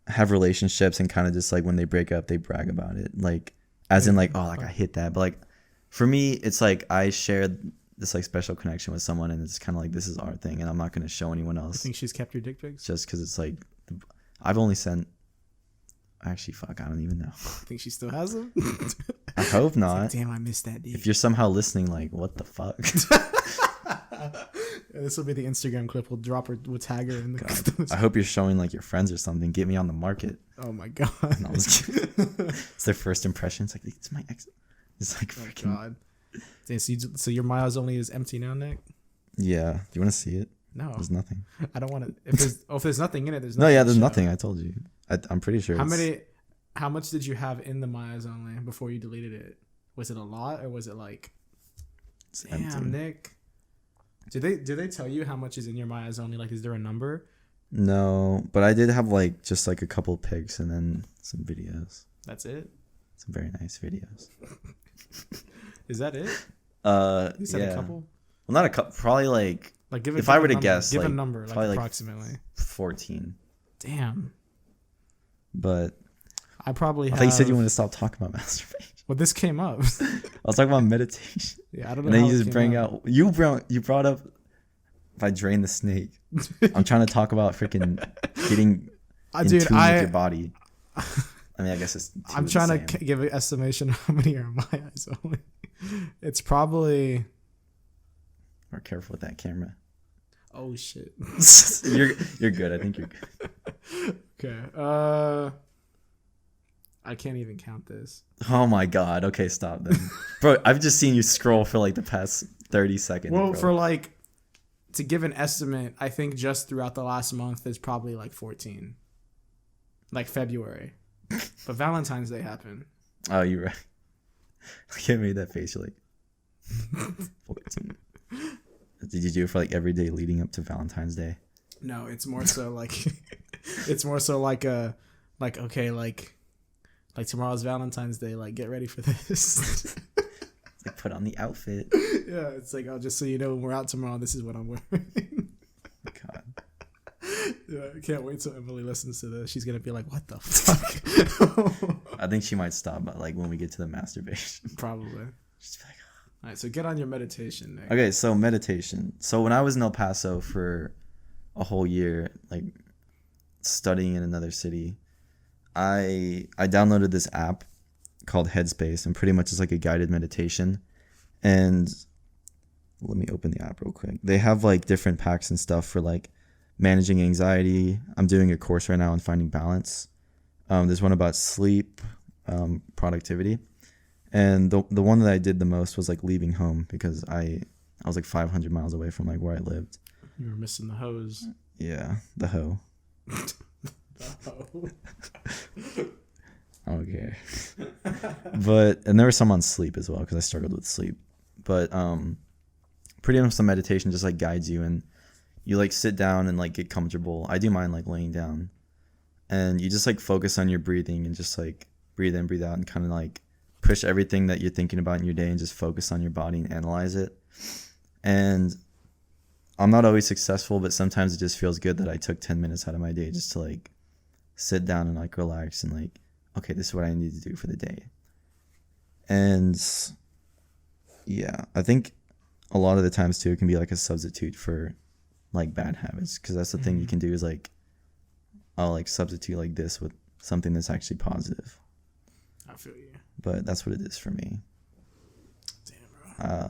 have relationships and kind of just like when they break up, they brag about it, like as in like, oh, like I hit that, but like for me, it's like I shared this like special connection with someone, and it's kind of like this is our thing, and I'm not going to show anyone else. I think she's kept your dick pics just because it's like I've only sent. Actually, fuck, I don't even know. I think she still has them. I hope not. Like, damn, I missed that dick. If you're somehow listening, like, what the fuck? This will be the Instagram clip. We'll drop her. We'll tag her in the. I hope you're showing like your friends or something. Get me on the market. Oh my god. No, it's their first impression. It's like it's my ex. It's like freaking. God. So your miles only is empty now, Nick? Yeah. Do you want to see it? No, There's nothing. I don't want to. If there's nothing in it, there's No, nothing. yeah, there's nothing. I told you. I'm pretty sure. How much did you have in the miles only before you deleted it? Was it a lot or was it like? Damn, empty. Nick. Do they tell you how much is in your miles only? Like, is there a number? No, but I did have like just like a couple pics and then some videos. That's it. Some very nice videos. Is that it? You said a couple. Well, not a couple. Probably like give if I were to guess, give like, a number, like approximately 14. Damn. But I probably. I thought you said you wanted to stop talking about masturbation. Well, this came up. I was talking about meditation. Yeah, I don't know. And then you just bring out you brought up if I drain the snake. I'm trying to talk about freaking getting in tune with your body. I mean, I guess it's. I'm trying to give an estimation of how many are in my eyes only. It's probably. We're careful with that camera. Oh shit. You're good. I think you're good. Okay. I can't even count this. Oh my god. Okay, stop then. Bro, I've just seen you scroll for like the past 30 seconds. Well, bro. for like to give an estimate, I think just throughout the last month is probably like 14. Like February. But Valentine's Day happened. Oh, you're right. Like I made that face. You're like 14. Did you do it for like every day leading up to Valentine's Day? No, it's more so like it's more so like okay, like tomorrow's Valentine's Day, like get ready for this. It's like put on the outfit. Yeah, it's like, oh, just so you know, when we're out tomorrow, this is what I'm wearing. God. Yeah, I can't wait till Emily listens to this. She's gonna be like, "What the fuck?" I think she might stop at like when we get to the masturbation. Probably. She's like, all right, so get on your meditation, Nick. Okay, so meditation. So when I was in El Paso for a whole year, like studying in another city, I downloaded this app called Headspace, and pretty much it's like a guided meditation. And let me open the app real quick. They have like different packs and stuff for like managing anxiety. I'm doing a course right now on finding balance. There's one about sleep, productivity. And the one that I did the most was like leaving home because I was like 500 miles away from like where I lived. You were missing the hose. Yeah, the hoe. The hoe. Okay. And there was some on sleep as well because I struggled with sleep. But pretty much the meditation just like guides you, and you like sit down and like get comfortable. I do mine like laying down, and you just like focus on your breathing and just like breathe in, breathe out, and kind of like push everything that you're thinking about in your day and just focus on your body and analyze it. And I'm not always successful, but sometimes it just feels good that I took 10 minutes out of my day just to like sit down and like relax and like, okay, this is what I need to do for the day. And yeah, I think a lot of the times too, it can be like a substitute for like bad habits. Cause that's the thing you can do is like, I'll like substitute like this with something that's actually positive. I feel you. But that's what it is for me. Damn, bro.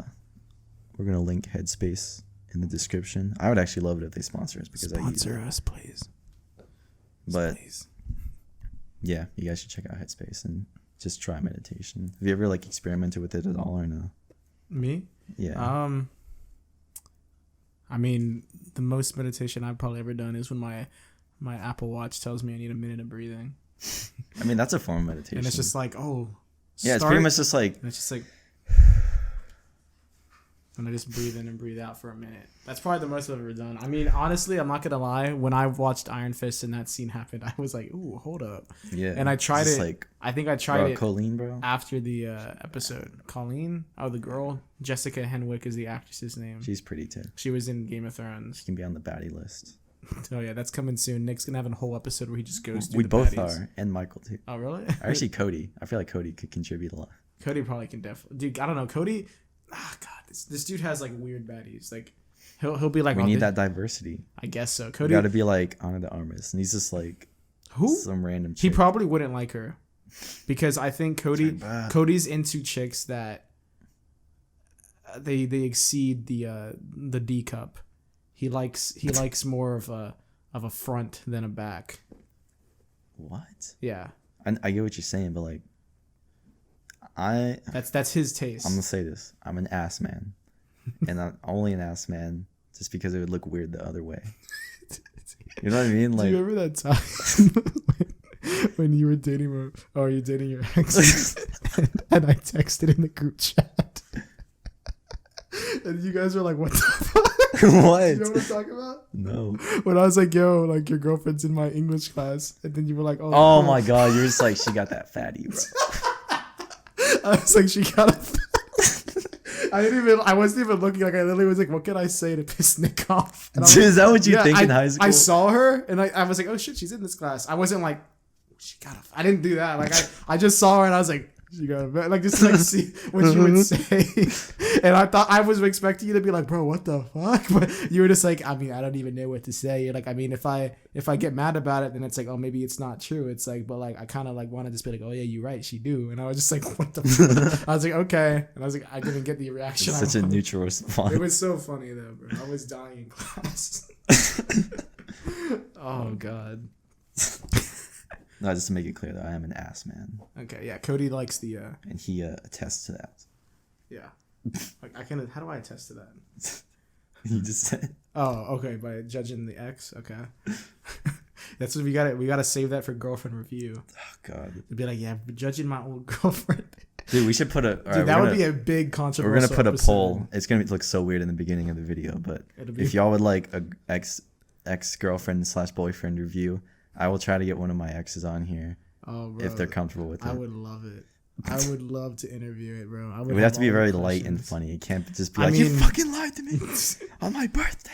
We're going to link Headspace in the description. I would actually love it if they sponsor us because sponsor us, please. But please. Yeah, you guys should check out Headspace and just try meditation. Have you ever like experimented with it at all or no? Me? Yeah. I mean, the most meditation I've probably ever done is when my Apple Watch tells me I need a minute of breathing. I mean, that's a form of meditation. And it's just like, yeah, it's pretty much just like, and it's just like, and I just breathe in and breathe out for a minute. That's probably the most I've ever done. I mean, honestly, I'm not gonna lie. When I watched Iron Fist and that scene happened, I was like, "Ooh, hold up!" Yeah. And I tried it. Like, I think I tried it. Colleen, bro. After the episode, Colleen. Oh, the girl. Jessica Henwick is the actress's name. She's pretty too. She was in Game of Thrones. She can be on the baddie list. Oh yeah, that's coming soon. Nick's gonna have a whole episode where he just goes through. We the both baddies. are, and Michael too. Oh really? Actually, Cody. I feel like Cody could contribute a lot. Cody probably can definitely. Dude, I don't know. Cody. God, this dude has like weird baddies. Like he'll be like, we need that diversity. I guess so. Cody got to be like Ana de Armas, and he's just like who? Some random chick. He probably wouldn't like her because I think Cody's into chicks that they exceed the D cup. He likes more of a front than a back. What? Yeah. I get what you're saying, but like, That's his taste. I'm gonna say this. I'm an ass man, and I'm only an ass man just because it would look weird the other way. You know what I mean? Like, do you remember that time when you were dating you're dating your ex, and I texted in the group chat, and you guys were like, "What the fuck?" What? You know what I'm talking about? No. When I was like, "Yo, like your girlfriend's in my English class," and then you were like, "Oh my god," you were just like, "She got that fatty, bro." I was like, "She got a." I wasn't even looking. Like, I literally was like, "What can I say to piss Nick off?" And Dude, is that what you think in high school? I saw her and I was like, "Oh shit, she's in this class." I wasn't like, "She got a." I didn't do that. Like, I just saw her and I was like, "She got a," like, just to, like, see what she would say. And I thought I was expecting you to be like, "Bro, what the fuck?" But you were just like, "I mean, I don't even know what to say." You're like, "I mean, if I get mad about it, then it's like, oh, maybe it's not true." It's like, but like, I kind of like want to just be like, "Oh yeah, you're right, she do." And I was just like, "What the fuck?" I was like, "Okay," and I was like, I didn't get the reaction. It's such a neutral response. It was so funny though, bro. I was dying in class. Oh god. No, just to make it clear that I am an ass man. Okay, yeah. Cody likes the. And he attests to that. Yeah. Like, I can. How do I attest to that? You just said. Oh, okay. By judging the ex. Okay. That's what we got. We got to save that for girlfriend review. Oh god. It'd be like, yeah, judging my old girlfriend. Dude, we should put a. Dude, that would be a big controversial. We're gonna put episode. a poll. It's gonna look so weird in the beginning of the video, but if y'all would like a ex girlfriend / boyfriend review, I will try to get one of my exes on here. Oh, bro. If they're comfortable with it. I would love it. I would love to interview it, bro. It would have to be very light and funny. It can't just be like, you fucking lied to me on my birthday.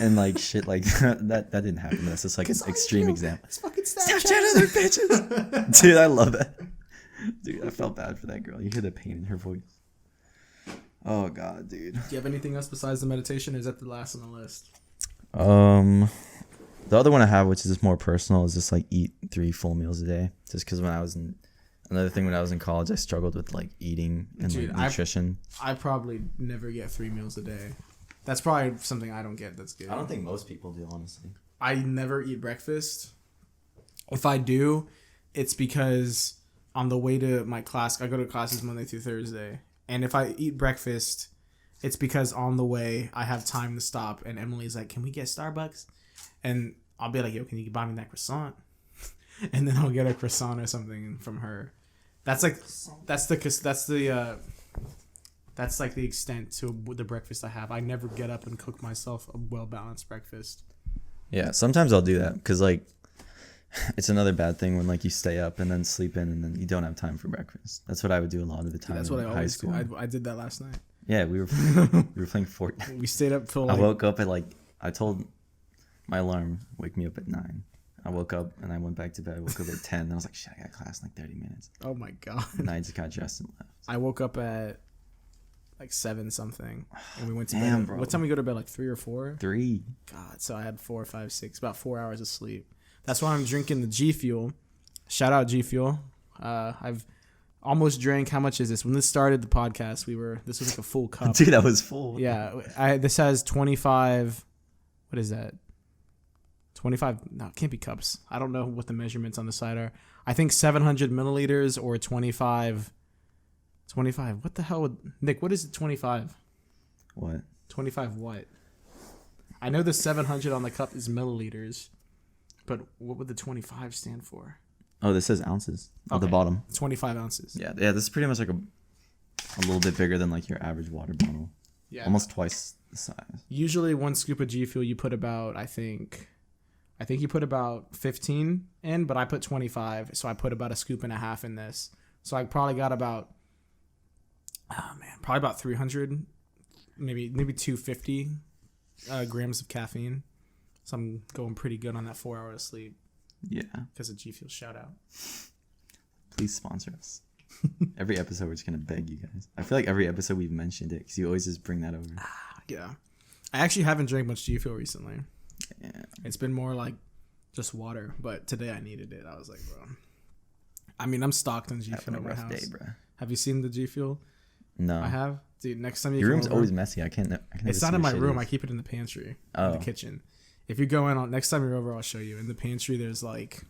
And like shit like that didn't happen. That's just like an extreme example. It's fucking Snapchat other bitches. Dude, I love that. Dude, I felt bad for that girl. You hear the pain in her voice. Oh god, dude. Do you have anything else besides the meditation, or is that the last on the list? The other one I have, which is just more personal, is just like eat 3 full meals a day. Just because when I was in college, I struggled with like eating and like nutrition. I probably never get 3 meals a day. That's probably something I don't get. That's good. I don't think most people do, honestly. I never eat breakfast. If I do, it's because on the way to my class, I go to classes Monday through Thursday, and if I eat breakfast, it's because on the way I have time to stop, and Emily's like, "Can we get Starbucks?" And I'll be like, "Yo, can you buy me that croissant?" And then I'll get a croissant or something from her. That's like that's the extent to the breakfast I have. I never get up and cook myself a well-balanced breakfast. Yeah, sometimes I'll do that because like it's another bad thing when like you stay up and then sleep in and then you don't have time for breakfast. That's what I would do a lot of the time. That's what I always do. I did that last night. Yeah, we were playing Fortnite. We stayed up till like, I woke up at like I told my alarm wake me up at 9. I woke up and I went back to bed. I woke up at 10 and I was like, shit, I got class in like 30 minutes. Oh my god. And I just got dressed and left. I woke up at like 7 something and we went to Damn, bed. bro. What time we go to bed? Like 3 or 4? 3. God, so I had 4, 5, 6, about 4 hours of sleep. That's why I'm drinking the G Fuel. Shout out G Fuel. I've almost drank. How much is this? When this started the podcast, this was like a full cup. Dude, that was full. Yeah, this has 25. What is that? 25. No, it can't be cups. I don't know what the measurements on the side are. I think 700 milliliters or 25. 25. What the hell would Nick? What is it? 25. What? 25 what? I know the 700 on the cup is milliliters, but what would the 25 stand for? Oh, this says ounces at the bottom. 25 ounces. Yeah. This is pretty much like a little bit bigger than like your average water bottle. Yeah. Almost twice the size. Usually 1 scoop of G Fuel you put about, I think you put about 15 in, but I put 25, so I put about 1.5 scoops in this. So I probably got about probably about 300, maybe 250 grams of caffeine. So I'm going pretty good on that 4 hours of sleep. Yeah. Because of G Fuel, shout out. Please sponsor us. Every episode we're just going to beg you guys. I feel like every episode we've mentioned it because you always just bring that over. Yeah. I actually haven't drank much G Fuel recently. Yeah. It's been more like just water, but today I needed it. I was like, bro. I mean, I'm stocked on G Fuel at my house. Day, bro. Have you seen the G Fuel? No. I have. Dude, next time your room's always messy. I can't it's not in my room. I keep it in the pantry, in the kitchen. If you go in next time you're over, I'll show you. In the pantry, there's like,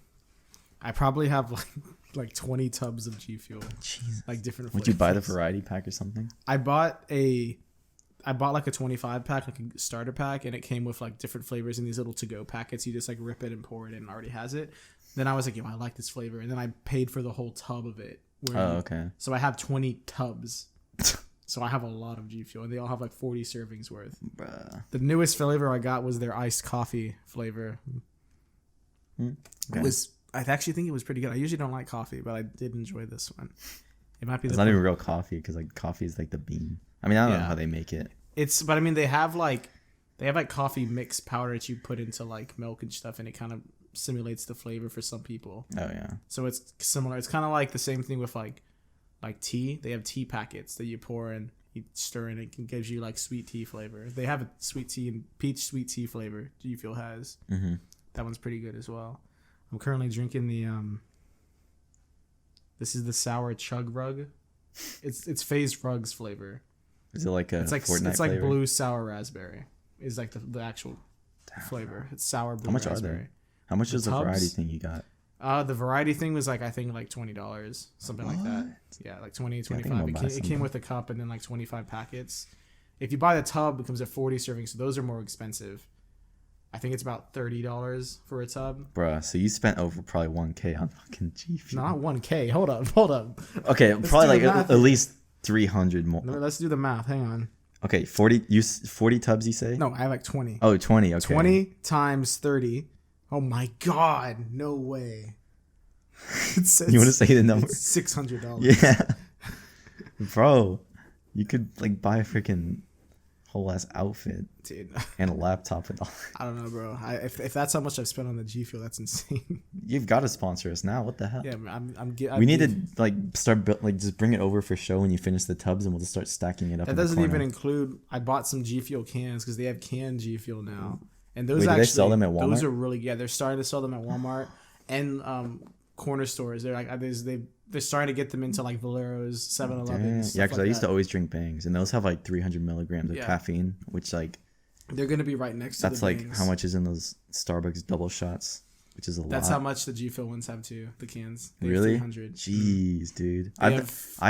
I probably have like like 20 tubs of G Fuel. Jesus. Like different Would flavors. you buy the variety pack or something? I bought like a 25 pack, like a starter pack, and it came with like different flavors in these little to-go packets. You just like rip it and pour it in and already has it. Then I was like, yo, I like this flavor. And then I paid for the whole tub of it. Okay. So I have 20 tubs. So I have a lot of G Fuel, and they all have like 40 servings worth. Bruh. The newest flavor I got was their iced coffee flavor. Okay. I actually think it was pretty good. I usually don't like coffee, but I did enjoy this one. It might be. It's not even real coffee because like coffee is like the bean. I mean, I don't know how they make it. But I mean, they have like coffee mix powder that you put into like milk and stuff, and it kind of simulates the flavor for some people. Oh yeah. So it's similar. It's kind of like the same thing with like tea. They have tea packets that you pour in, you stir in, it gives you like sweet tea flavor. They have a sweet tea and peach sweet tea flavor. G Fuel has. Mm-hmm. That one's pretty good as well. I'm currently drinking the this is the sour chug rug. It's Phase Rugs flavor. Is it like a Fortnite it's like flavor? blue sour raspberry is like the actual flavor. It's sour blue raspberry. Are they? How much is the variety thing you got? The variety thing was like I think like $20, something like that. Yeah, like 20, 25. It came with a cup and then like 25 packets. If you buy the tub, it comes at 40 servings, so those are more expensive. I think it's about $30 for a tub. Bruh, so you spent over probably $1,000 on fucking G Fuel. Not $1,000. Hold up. Okay, probably like at least 300 more. Let's do the math. Hang on. Okay, 40 tubs you say? No, I have like 20. Oh, 20, okay. 20 times 30. Oh my God, no way. You want to say the number? $600. Yeah. Bro, you could like buy a freaking whole ass outfit, dude, and a laptop with all. I don't know, bro. If that's how much I've spent on the G Fuel, that's insane. You've got to sponsor us now. What the hell? Yeah, we need to like start like just bring it over for show when you finish the tubs, and we'll just start stacking it up. That doesn't even include. I bought some G Fuel cans because they have canned G Fuel now, and those do they sell them at Walmart? Those are really they're starting to sell them at Walmart and corner stores. They're like they're starting to get them into like Valero's, 7-Eleven. Yeah, because I used to always drink Bangs, and those have like 300 milligrams of caffeine, which like they're gonna be right next to. That's like Bangs. How much is in those Starbucks double shots, which is a lot. That's how much the G Fuel ones have too. The cans. Really? 300. Jeez, dude. I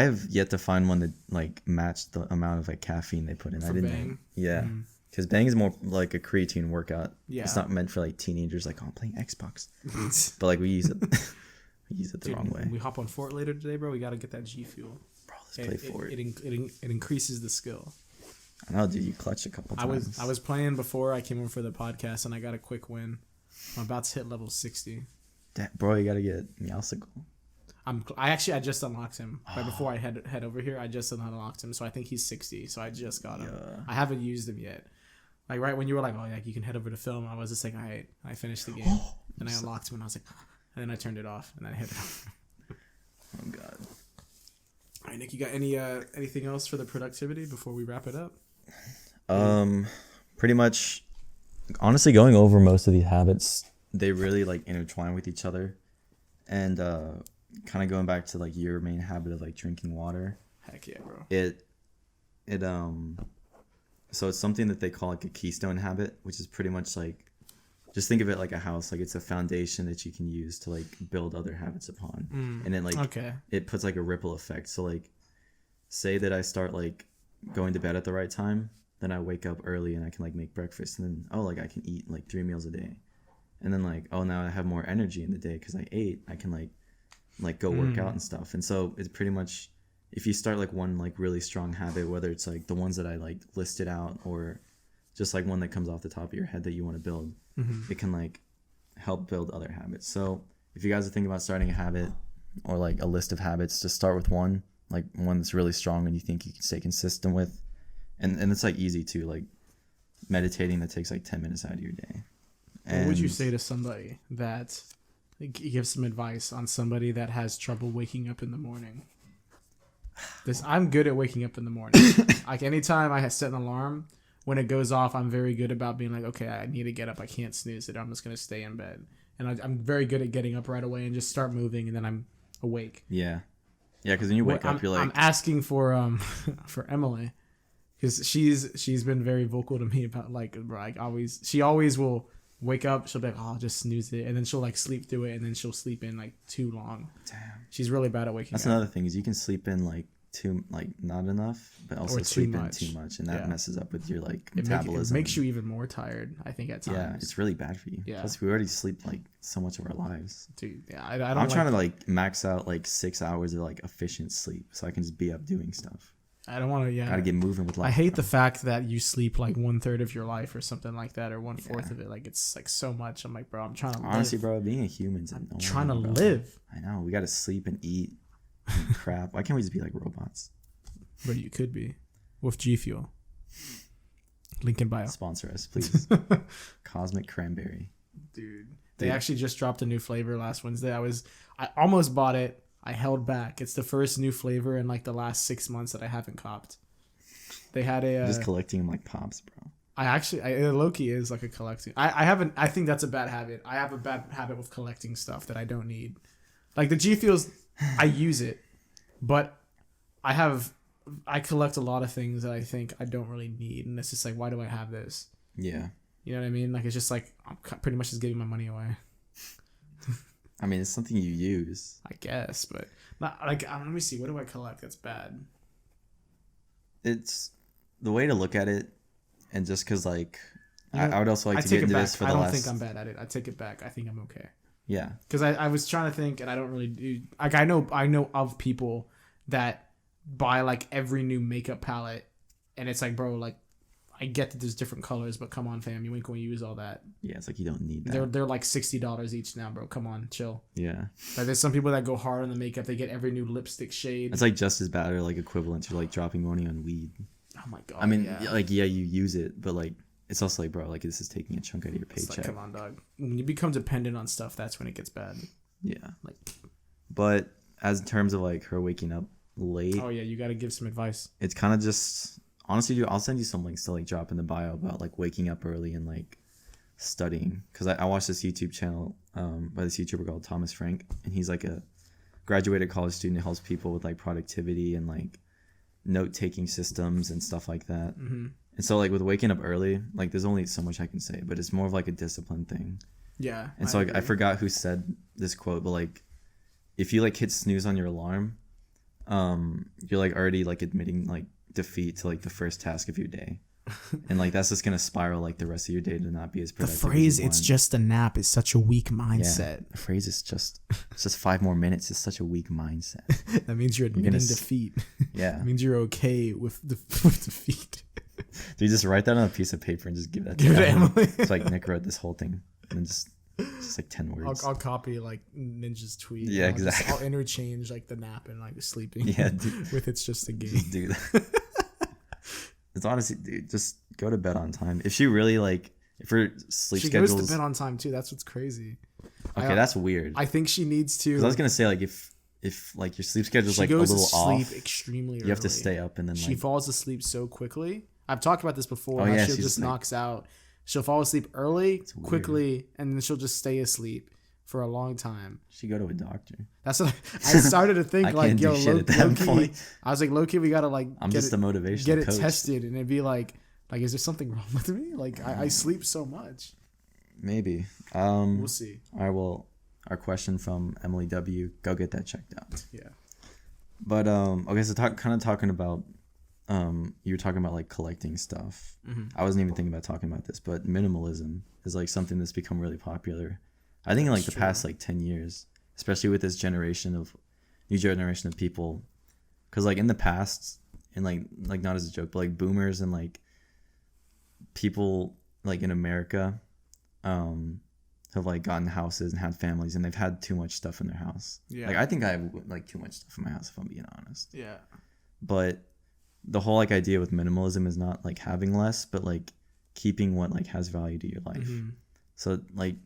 have yet to find one that like matched the amount of like caffeine they put in. I didn't. Bang? Yeah. Because Bang is more like a creatine workout. Yeah. It's not meant for like teenagers like, oh, I'm playing Xbox. But like we use it. Use it the wrong way. We hop on Fort later today, bro. We got to get that G Fuel. Bro, let's play Fort. It increases the skill. I know, dude. You clutched a couple times. I was playing before I came over for the podcast, and I got a quick win. I'm about to hit level 60. Bro, you got to get Meowsicle. I just unlocked him. Right before I head over here, I just unlocked him. So I think he's 60. So I just got him. Yeah. I haven't used him yet. Like right when you were like, oh yeah, you can head over to film. I was just like, all right. I finished the game. And I unlocked him, and I was like... And then I turned it off, and then I hit it off. Oh, God. All right, Nick, you got anything else for the productivity before we wrap it up? Pretty much, honestly, going over most of these habits, they really, like, intertwine with each other. And kind of going back to, like, your main habit of, like, drinking water. Heck yeah, bro. So it's something that they call, like, a keystone habit, which is pretty much, like, just think of it like a house. Like it's a foundation that you can use to like build other habits upon. And then like it puts like a ripple effect. So like say that I start like going to bed at the right time, then I wake up early and I can like make breakfast, and then like I can eat like 3 meals a day. And then like now I have more energy in the day because I ate. I can like go work out and stuff. And so it's pretty much if you start like one like really strong habit, whether it's like the ones that I like listed out or just like one that comes off the top of your head that you want to build, it can like help build other habits. So if you guys are thinking about starting a habit or like a list of habits, just start with one that's really strong and you think you can stay consistent with. And it's like easy too, like meditating that takes like 10 minutes out of your day. What would you say to somebody that give some advice on somebody that has trouble waking up in the morning? I'm good at waking up in the morning. Like anytime I set an alarm, when it goes off, I'm very good about being like, okay, I need to get up. I can't snooze it. I'm just going to stay in bed. And I'm very good at getting up right away and just start moving, and then I'm awake. Yeah. Yeah, because when you wake up, you're like... I'm asking for Emily, because she's been very vocal to me about, like, she always will wake up, she'll be like, oh, I'll just snooze it, and then she'll like sleep through it, and then she'll sleep in like too long. Damn. She's really bad at waking That's up. another thing is you can sleep in like too like not enough, but also sleep in too much, and that messes up with your like metabolism. It makes you even more tired, I think, at times. Yeah, it's really bad for you. Yeah. Plus, we already sleep like so much of our lives. Dude, yeah, I don't. I'm trying to like max out like 6 hours of like efficient sleep, so I can just be up doing stuff. I don't want to. Yeah, gotta get moving with life. I hate the fact that you sleep like 1/3 of your life or something like that, or 1/4 of it. Like it's like so much. I'm like, bro, I'm trying to. Honestly, live. bro, being a human's I'm trying to live. I know we gotta sleep and eat and crap. Why can't we just be like robots? But you could be with G Fuel. Link in bio. Sponsor us, please. Cosmic Cranberry. Dude, they actually just dropped a new flavor last Wednesday. I almost bought it. I held back. It's the first new flavor in like the last 6 months that I haven't copped. They had a just collecting them like pops, bro. It low-key is like a collecting. I think that's a bad habit. I have a bad habit with collecting stuff that I don't need. Like the G Fuels, I use it, but I collect a lot of things that I think I don't really need, and it's just like, why do I have this? Yeah. You know what I mean? Like it's just like I'm pretty much just giving my money away. I mean, it's something you use. I guess, but not like. Let me see. What do I collect? That's bad. It's the way to look at it, and just because like I would also like to get into this for the last. I don't think I'm bad at it. I take it back. I think I'm okay. Yeah. Because I was trying to think, and I don't really do. Like I know of people that buy like every new makeup palette, and it's like, bro, like I get that there's different colors, but come on, fam, you ain't gonna use all that. Yeah, it's like you don't need that. They're like $60 each now, bro. Come on, chill. Yeah. Like there's some people that go hard on the makeup. They get every new lipstick shade. It's like just as bad or like equivalent to like dropping money on weed. Oh my god. I mean, you use it, but like it's also like, bro, like this is taking a chunk out of your paycheck. It's like, come on, dog. When you become dependent on stuff, that's when it gets bad. Yeah. Like, but as in terms of like her waking up late. Oh yeah, you got to give some advice. It's kind of just honestly, dude, I'll send you some links to like drop in the bio about like waking up early and like studying, because I watched this YouTube channel by this YouTuber called Thomas Frank, and he's like a graduated college student who helps people with like productivity and like note-taking systems and stuff like that. Mm-hmm. And so like with waking up early, like there's only so much I can say, but it's more of like a discipline thing. Yeah. And so like I forgot who said this quote, but like if you like hit snooze on your alarm, you're like already like admitting like defeat to like the first task of your day. And like that's just gonna spiral like the rest of your day to not be as productive. The phrase "it's just a nap" is such a weak mindset. Yeah, the phrase is just 5 more minutes is such a weak mindset. That means you're admitting defeat. Yeah. It means you're okay with defeat. Do you just write that on a piece of paper and just give that to Emily? It's like Nick wrote this whole thing and then just like 10 words. I'll copy like Ninja's tweet. Yeah, exactly. I'll interchange like the nap and like the sleeping. Yeah, dude. With "it's just a game." Just do that. It's honestly, dude, just go to bed on time. If she really like, if her sleep schedule, she goes to bed on time too. That's what's crazy. Okay, that's weird. I think she needs to. 'Cause I was gonna say like if like your sleep schedule's like a little off, sleep extremely early. You have to stay up and then she like falls asleep so quickly. I've talked about this before. Oh, yeah, she'll just knocks out. She'll fall asleep early, quickly, and then she'll just stay asleep for a long time. She go to a doctor. That's what I started to think. Like, yo, low-key, I was like, low-key, we gotta like. I'm just a motivational get it coach. Tested, and it'd be like, is there something wrong with me? Like, I sleep so much. Maybe. We'll see. All right. Well, our question from Emily W. Go get that checked out. Yeah. But okay, so talking about you were talking about like collecting stuff. Mm-hmm. I wasn't even thinking about talking about this, but minimalism is like something that's become really popular. I think in like the past like 10 years, especially with this new generation of people, because like in the past, and like not as a joke, but like boomers and like people like in America have like gotten houses and had families, and they've had too much stuff in their house. Yeah. Like I think I have like too much stuff in my house, if I'm being honest. Yeah. But the whole like idea with minimalism is not like having less, but like keeping what like has value to your life. Mm-hmm. So like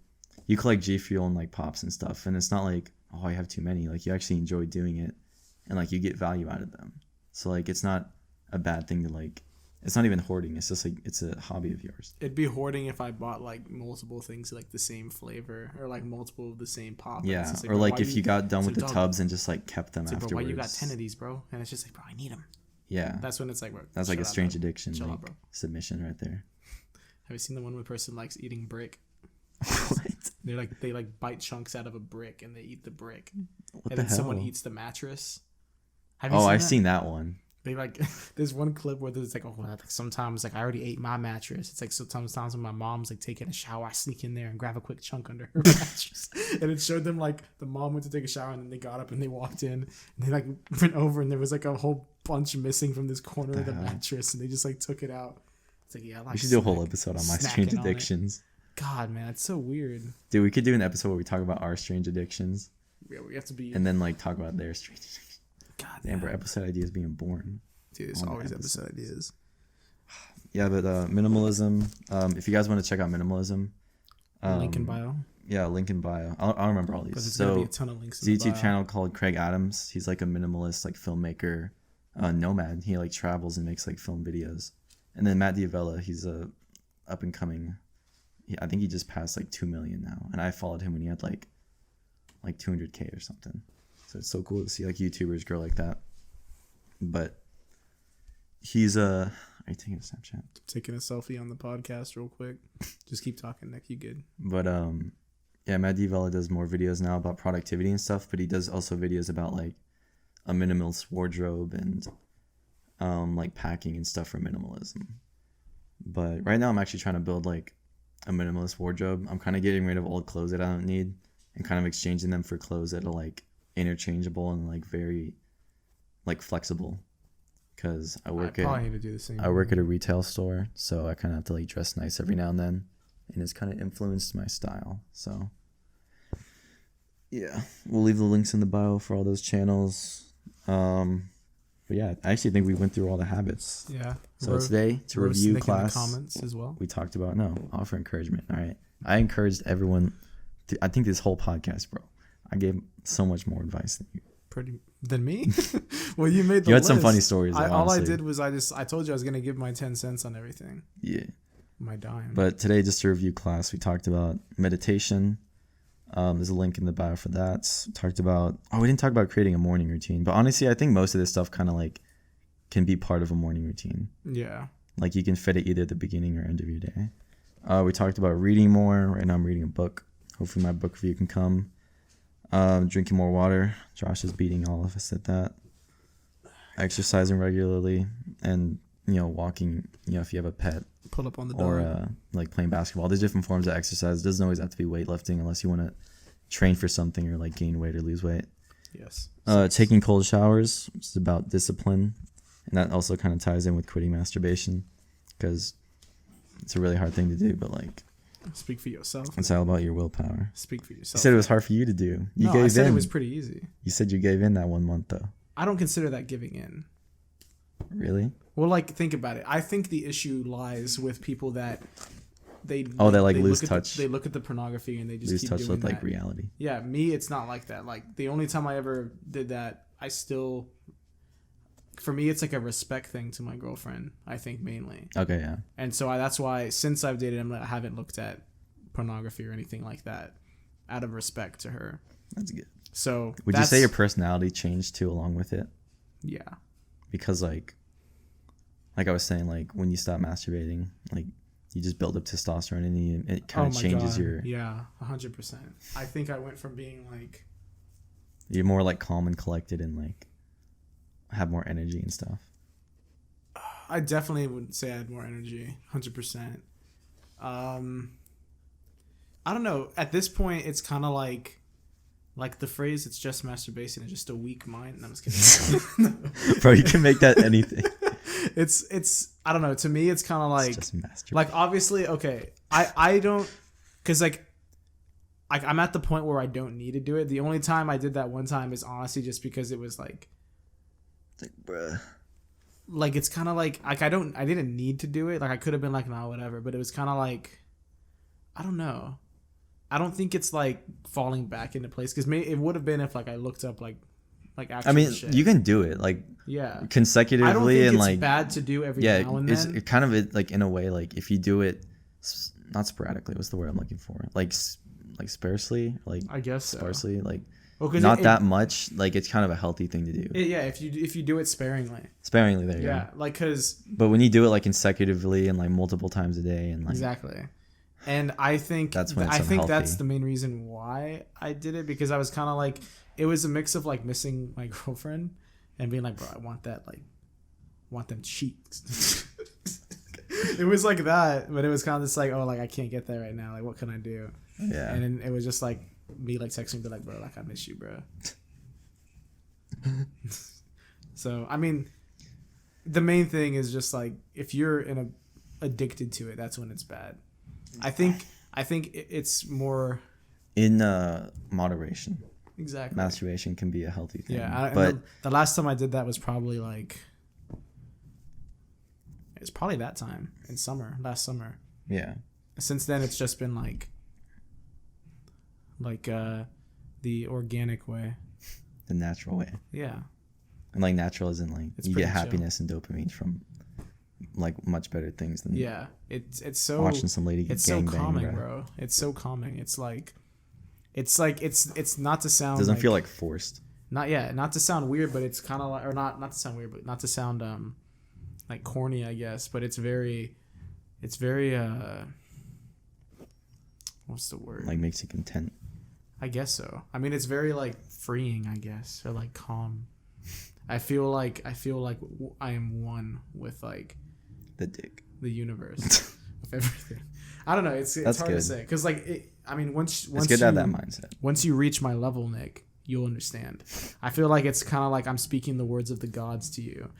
you collect G Fuel and like pops and stuff, and it's not like, oh, I have too many. Like you actually enjoy doing it, and like you get value out of them. So like it's not a bad thing to like. It's not even hoarding. It's just like it's a hobby of yours. It'd be hoarding if I bought like multiple things like the same flavor or like multiple of the same pop. Yeah, like, or like if you got done with the tubs and just like kept them afterwards. Bro, why you got 10 of these, bro? And it's just like, bro, I need them. Yeah, that's when it's like, bro, that's like a strange addiction, Chill like out, bro. Submission right there. Have you seen the one where the person likes eating brick? What? They bite chunks out of a brick and they eat the brick. What And the then someone hell? eats the mattress. Have you I've that? seen that one. They there's one clip where there's like, oh, like sometimes like I already ate my mattress. It's like sometimes when my mom's like taking a shower, I sneak in there and grab a quick chunk under her mattress. And it showed them like the mom went to take a shower and then they got up and they walked in and they like went over and there was like a whole bunch missing from this corner of the mattress and they just like took it out. It's like, yeah, I like we should do a whole episode on my strange addictions. God, man, it's so weird. Dude, we could do an episode where we talk about our strange addictions. Yeah, we have to be. And then like talk about their strange addictions. God, damn, bro, episode ideas being born. Dude, there's always episode ideas. Yeah, but minimalism. If you guys want to check out minimalism, link in bio. Yeah, link in bio. I'll remember all these. There's gonna be a ton of links. There's a YouTube channel called Kraig Adams. He's like a minimalist, like filmmaker, nomad. He like travels and makes like film videos. And then Matt Diavella, he's a up and coming. I think he just passed like 2 million now, and I followed him when he had like 200K or something. So it's so cool to see like YouTubers grow like that. But he's are you taking a Snapchat? Taking a selfie on the podcast real quick. Just keep talking, Nick. You good? But yeah, Matt Diavella does more videos now about productivity and stuff, but he does also videos about like a minimalist wardrobe and like packing and stuff for minimalism. But right now I'm actually trying to build like a minimalist wardrobe. I'm kind of getting rid of old clothes that I don't need and kind of exchanging them for clothes that are like interchangeable and like very like flexible. Because I work at a retail store, so I kind of have to like dress nice every now and then, and it's kind of influenced my style. So yeah, we'll leave the links in the bio for all those channels. But yeah, I actually think we went through all the habits. Yeah. So today to review class, in the comments as well. We talked about offer encouragement. All right, I encouraged everyone. I think this whole podcast, bro, I gave so much more advice than you. Than me? Well, you made the You had list. some funny stories. All I did was I told you I was gonna give my 10 cents on everything. Yeah. My dime. But today, just to review class, we talked about meditation. There's a link in the bio for that. We talked about we didn't talk about creating a morning routine, but honestly, I think most of this stuff kind of like can be part of a morning routine. Yeah. Like you can fit it either at the beginning or end of your day. We talked about reading more. Right now, I'm reading a book. Hopefully, my book review can come. Drinking more water. Josh is beating all of us at that. Exercising regularly and walking. If you have a pet, pull up on the dog. Or like playing basketball. There's different forms of exercise. It doesn't always have to be weightlifting unless you want to train for something or like gain weight or lose weight. Yes. Taking cold showers, which is about discipline, and that also kind of ties in with quitting masturbation because it's a really hard thing to do. But like, speak for yourself. It's all about your willpower. Speak for yourself. You said it was hard for you to do. I said it was pretty easy. You said you gave in that 1 month though. I don't consider that giving in. Really? Well, like, think about it. I think the issue lies with people that they lose touch. They look at the pornography and they just lose keep touch doing with that. like reality. Yeah, me, it's not like that. Like the only time I ever did that, for me, it's like a respect thing to my girlfriend. I think mainly. Okay, yeah. And so that's why since I've dated him, I haven't looked at pornography or anything like that, out of respect to her. That's good. So would you say your personality changed too along with it? Yeah. Because like I was saying, like when you stop masturbating, like you just build up testosterone and it kind of changes your. Yeah, 100%. I think I went from being like. You're more like calm and collected and like have more energy and stuff. I definitely would say I had more energy, 100%. I don't know. At this point, it's kind of like the phrase, it's just masturbation, it's just a weak mind. No, I'm just kidding. Bro, you can make that anything. It's I don't know. To me, it's kind of like, it's just masturbation. Like, obviously, okay, I don't, because like I'm at the point where I don't need to do it. The only time I did that one time is honestly just because it was like, it's like, bruh. Like, it's kind of like I didn't need to do it. Like, I could have been like, nah, whatever. But it was kind of like, I don't know. I don't think it's like falling back into place because it would have been if like I looked up like actual shit. You can do it like consecutively. I don't think and it's like bad to do every now and then. It's kind of like in a way like if you do it not sporadically. What's the word I'm looking for? Like sparsely. Like I guess sparsely. So. Like not that much. Like it's kind of a healthy thing to do. If you do it sparingly. Sparingly, there you go. Yeah, like because. But when you do it like consecutively and like multiple times a day and like exactly. And I think that's the main reason why I did it, because I was kind of like, it was a mix of like missing my girlfriend and being like, bro, I want that, like, want them cheeks. It was like that, but it was kind of just like, oh, like I can't get there right now. Like, what can I do? Yeah. And then it was just like me like texting, be like, bro, like I miss you, bro. So I mean, the main thing is just like if you're addicted to it, that's when it's bad. I think it's more in moderation. Exactly. Masturbation can be a healthy thing. Yeah, but the last time I did that was probably like, it's probably that time in last summer. Yeah. Since then, it's just been like the organic way, the natural way. Yeah. And like natural isn't like you get happiness and dopamine from like much better things than it's so watching some lady get it's so calming, bro. It's so calming. It's not to sound, doesn't feel like forced. Not to sound weird, but it's kind of like, or not to sound weird, but not to sound like corny, I guess, but it's very what's the word? Like makes you content. I guess so. I mean, it's very like freeing, I guess, or like calm. I feel like I am one with like the dick, the universe, with everything. I don't know. It's hard to say, because like once it's good to have that mindset. Once you reach my level, Nick, you'll understand. I feel like it's kind of like I'm speaking the words of the gods to you,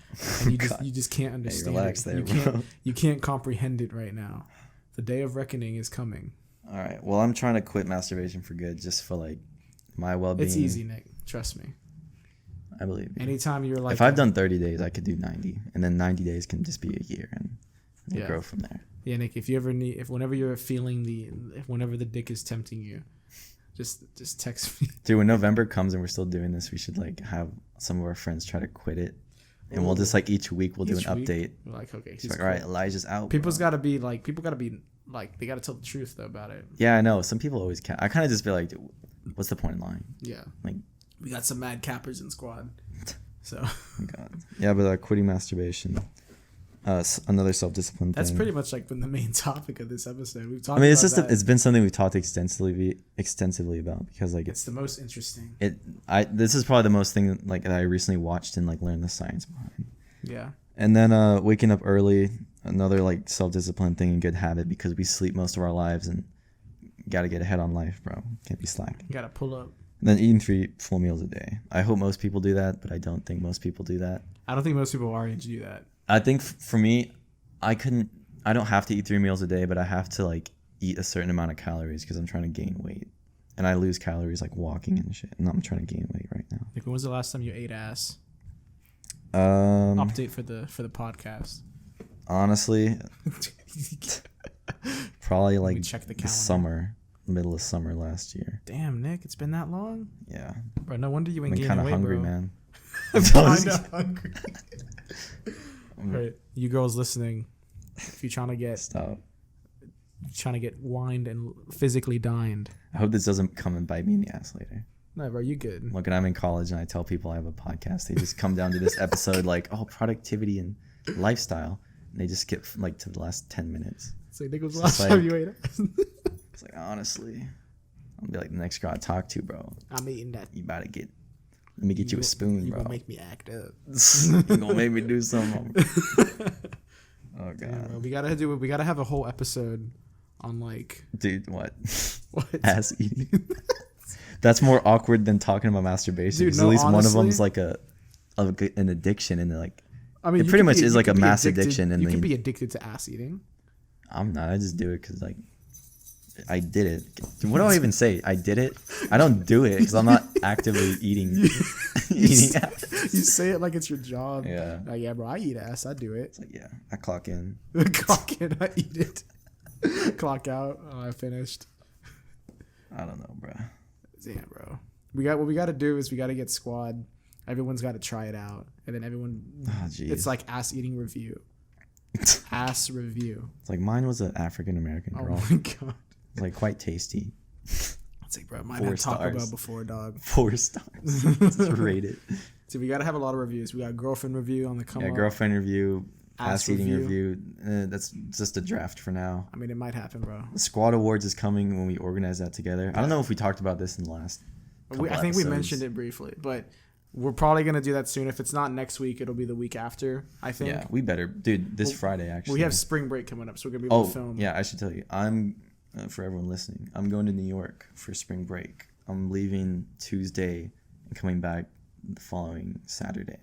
and you just can't understand. Hey, relax it. there, you can't comprehend it right now. The day of reckoning is coming. All right. Well, I'm trying to quit masturbation for good, just for like my well-being. It's easy, Nick. Trust me. I believe you. Anytime you're like, if I've done 30 days, I could do 90, and then 90 days can just be a year, and we'll grow from there. Yeah, Nick. If you ever whenever you're feeling whenever the dick is tempting you, just text me. Dude, when November comes and we're still doing this, we should like have some of our friends try to quit it, and we'll just like each week we'll do an update. We're like, okay, he's like, all right, Elijah's out. People gotta be like, they gotta tell the truth though about it. Yeah, I know. Some people always cap. I kind of just feel like, what's the point in lying? Yeah, like we got some mad cappers in squad. So. Oh God. Yeah, but quitting masturbation. Another self-discipline thing. That's pretty much like been the main topic of this episode. We've talked. It's been something we've talked extensively about, because like it's the most interesting. This is probably the most thing like that I recently watched and like learned the science behind. Yeah. And then waking up early, another like self-discipline thing and good habit, because we sleep most of our lives and got to get ahead on life, bro. Can't be slack. You got to pull up. And then eating 3 full meals a day. I hope most people do that, but I don't think most people do that. I don't think most people our age do that. I think for me, I don't have to eat 3 meals a day, but I have to like eat a certain amount of calories because I'm trying to gain weight. And I lose calories like walking and shit. And I'm trying to gain weight right now. Like, when was the last time you ate ass? Update for the podcast. Honestly, probably like the summer. Middle of summer last year. Damn, Nick, it's been that long? Yeah. Bro, no wonder you ain't gaining weight, kind of hungry, bro. man. I'm kind of hungry. Right, you girls listening, if you're trying to get wined and physically dined. I hope this doesn't come and bite me in the ass later. No, bro, you good. Look, when I'm in college and I tell people I have a podcast, they just come down to this episode like, oh, productivity and lifestyle. And they just skip like to the last 10 minutes. It's like, Nick, was the last time you ate ass? It's like, honestly, I'll be like the next girl I talk to, bro. I'm eating that. You about to let me get you a spoon, you bro. You gonna make me act up. You gonna make me do something. Oh God. Damn, bro, we gotta have a whole episode on like. Dude, what? What? Ass eating. That's more awkward than talking about masturbation. Dude, no, at least honestly, one of them's like an addiction, and like. I mean, it pretty much is like a mass addiction. And you can be addicted to ass eating. I'm not. I just do it because like. I did it. What do I even say? I did it? I don't do it because I'm not actively eating. Eating ass. You say it like it's your job. Yeah. Like, yeah, bro, I eat ass. I do it. It's like, yeah, I clock in. Clock in, I eat it. Clock out. Oh, I finished. I don't know, bro. Damn, bro. What we got to do is we got to get squad. Everyone's got to try it out. And then everyone, it's like ass eating review. Ass review. It's like mine was an African American girl. Oh my God. Like quite tasty. It's like, bro, mine had Taco Bell before, dog. 4 stars. Rate it. So we gotta have a lot of reviews. We got girlfriend review on the come. Yeah, girlfriend review. Ass eating review. That's just a draft for now. I mean, it might happen, bro. The Squad Awards is coming when we organize that together. I don't know if we talked about this in the last I think we mentioned it briefly, but we're probably going to do that soon. If it's not next week, it'll be the week after, I think. Yeah, we better. Dude, this Friday, actually. We have spring break coming up, so we're going to be able to film. Yeah, I should tell you. I'm, for everyone listening, I'm going to New York for spring break. I'm leaving Tuesday and coming back the following Saturday.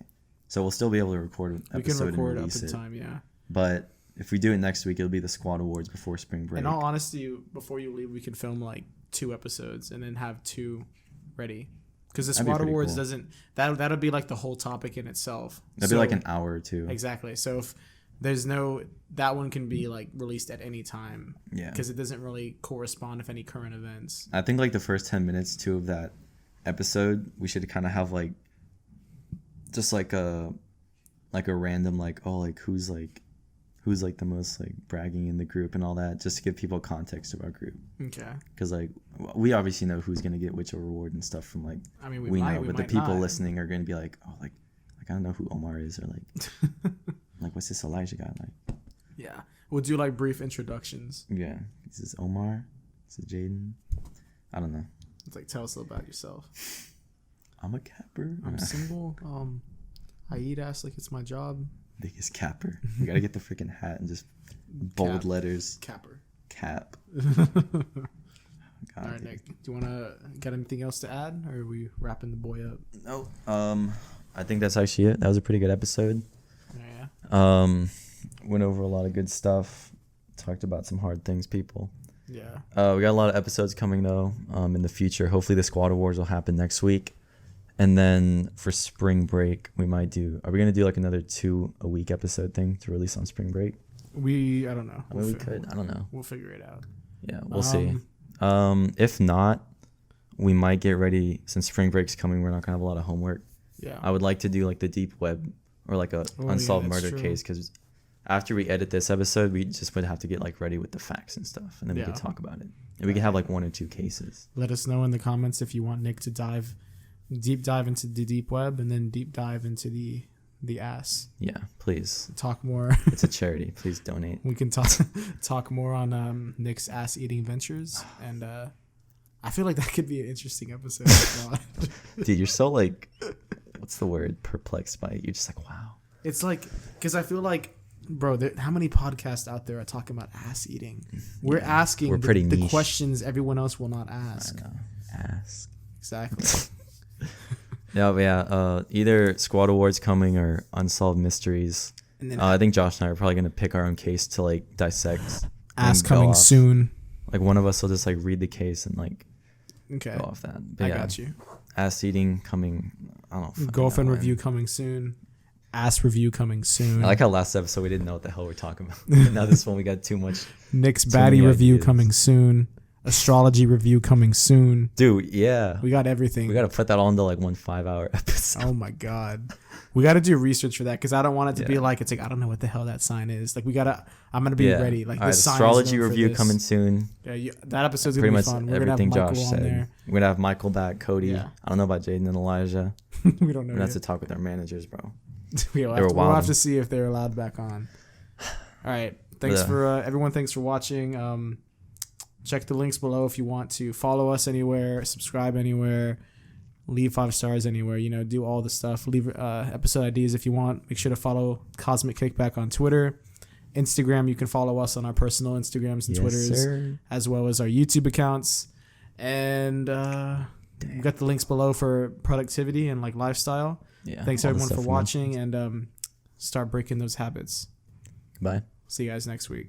So we'll still be able to record an episode and release it. Time, yeah. But if we do it next week, it'll be the Squad Awards before spring break. In all honesty, before you leave, we can film like 2 episodes and then have 2 ready. Because the Squad Awards cool. doesn't... That'll be like the whole topic in itself. That'll be like an hour or 2. Exactly. So if there's no... That one can be like released at any time. Yeah. Because it doesn't really correspond with any current events. I think like the first 10 minutes too of that episode, we should kind of have like... Just like a random like, oh, like who's like the most like bragging in the group and all that, just to give people context to our group. Okay. Because like we obviously know who's gonna get which reward and stuff from like, I mean, we know, but the people listening are gonna be like, oh, like I don't know who Omar is, or like like what's this Elijah guy like. Yeah, we'll do like brief introductions. Yeah, is this Omar? Is it Jaden? I don't know. It's like, tell us about yourself. I'm a capper. I'm single. I eat ass like it's my job. Biggest capper. We gotta get the freaking hat and just bold letters. Capper. Cap. God, all right, Nick. Do you got anything else to add, or are we wrapping the boy up? No. I think that's actually it. That was a pretty good episode. Yeah. Went over a lot of good stuff. Talked about some hard things, people. Yeah. We got a lot of episodes coming though. In the future, hopefully the Squad Awards will happen next week. And then for spring break, we might do... Are we going to do like another 2-a-week episode thing to release on spring break? I don't know. I mean, we could. I don't know. We'll figure it out. Yeah, we'll see. If not, we might get ready. Since spring break's coming, we're not going to have a lot of homework. Yeah. I would like to do like the deep web or like a unsolved murder case, because after we edit this episode, we just would have to get like ready with the facts and stuff, and then we could talk about it. And we could have like 1 or 2 cases. Let us know in the comments if you want Nick to deep dive into the deep web and then deep dive into the ass. Yeah, please talk more. It's a charity. Please donate. We can talk more on Nick's ass eating ventures, and I feel like that could be an interesting episode. Dude, you're so like, what's the word? Perplexed by it. You're just like, wow. It's like, because I feel like, bro, how many podcasts out there are talking about ass eating? We're asking the questions everyone else will not ask. I know. Ask. Exactly. Either Squad Awards coming or Unsolved Mysteries. And then I think Josh and I are probably going to pick our own case to like dissect. Ass coming soon. Like one of us will just like read the case and like go off that. But I got you. Ass eating coming. I don't know. Girlfriend review coming soon. Ass review coming soon. I like how last episode we didn't know what the hell we're talking about. Now this one we got too much. Nick's baddie review coming soon. Astrology review coming soon. Dude, yeah. We got everything. We got to put that all into like one 5-hour episode. Oh my God. We got to do research for that, because I don't want it to be like, it's like, I don't know what the hell that sign is. Like, I'm going to be ready. Like, this astrology review coming soon. Yeah, that episode's going to be fun. We're going to have Michael Josh said. There. We're going to have Michael back, Cody. Yeah. I don't know about Jaden and Elijah. We don't know. We're going to have to talk with our managers, bro. We'll have to see if they're allowed back on. All right. Thanks for everyone. Thanks for watching. Check the links below if you want to follow us anywhere, subscribe anywhere, leave 5 stars anywhere. Do all the stuff. Leave episode ideas if you want. Make sure to follow Cosmic Kickback on Twitter, Instagram. You can follow us on our personal Instagrams and Twitters, as well as our YouTube accounts. And we've got the links below for productivity and like lifestyle. Yeah. Thanks everyone for watching, and start breaking those habits. Bye. See you guys next week.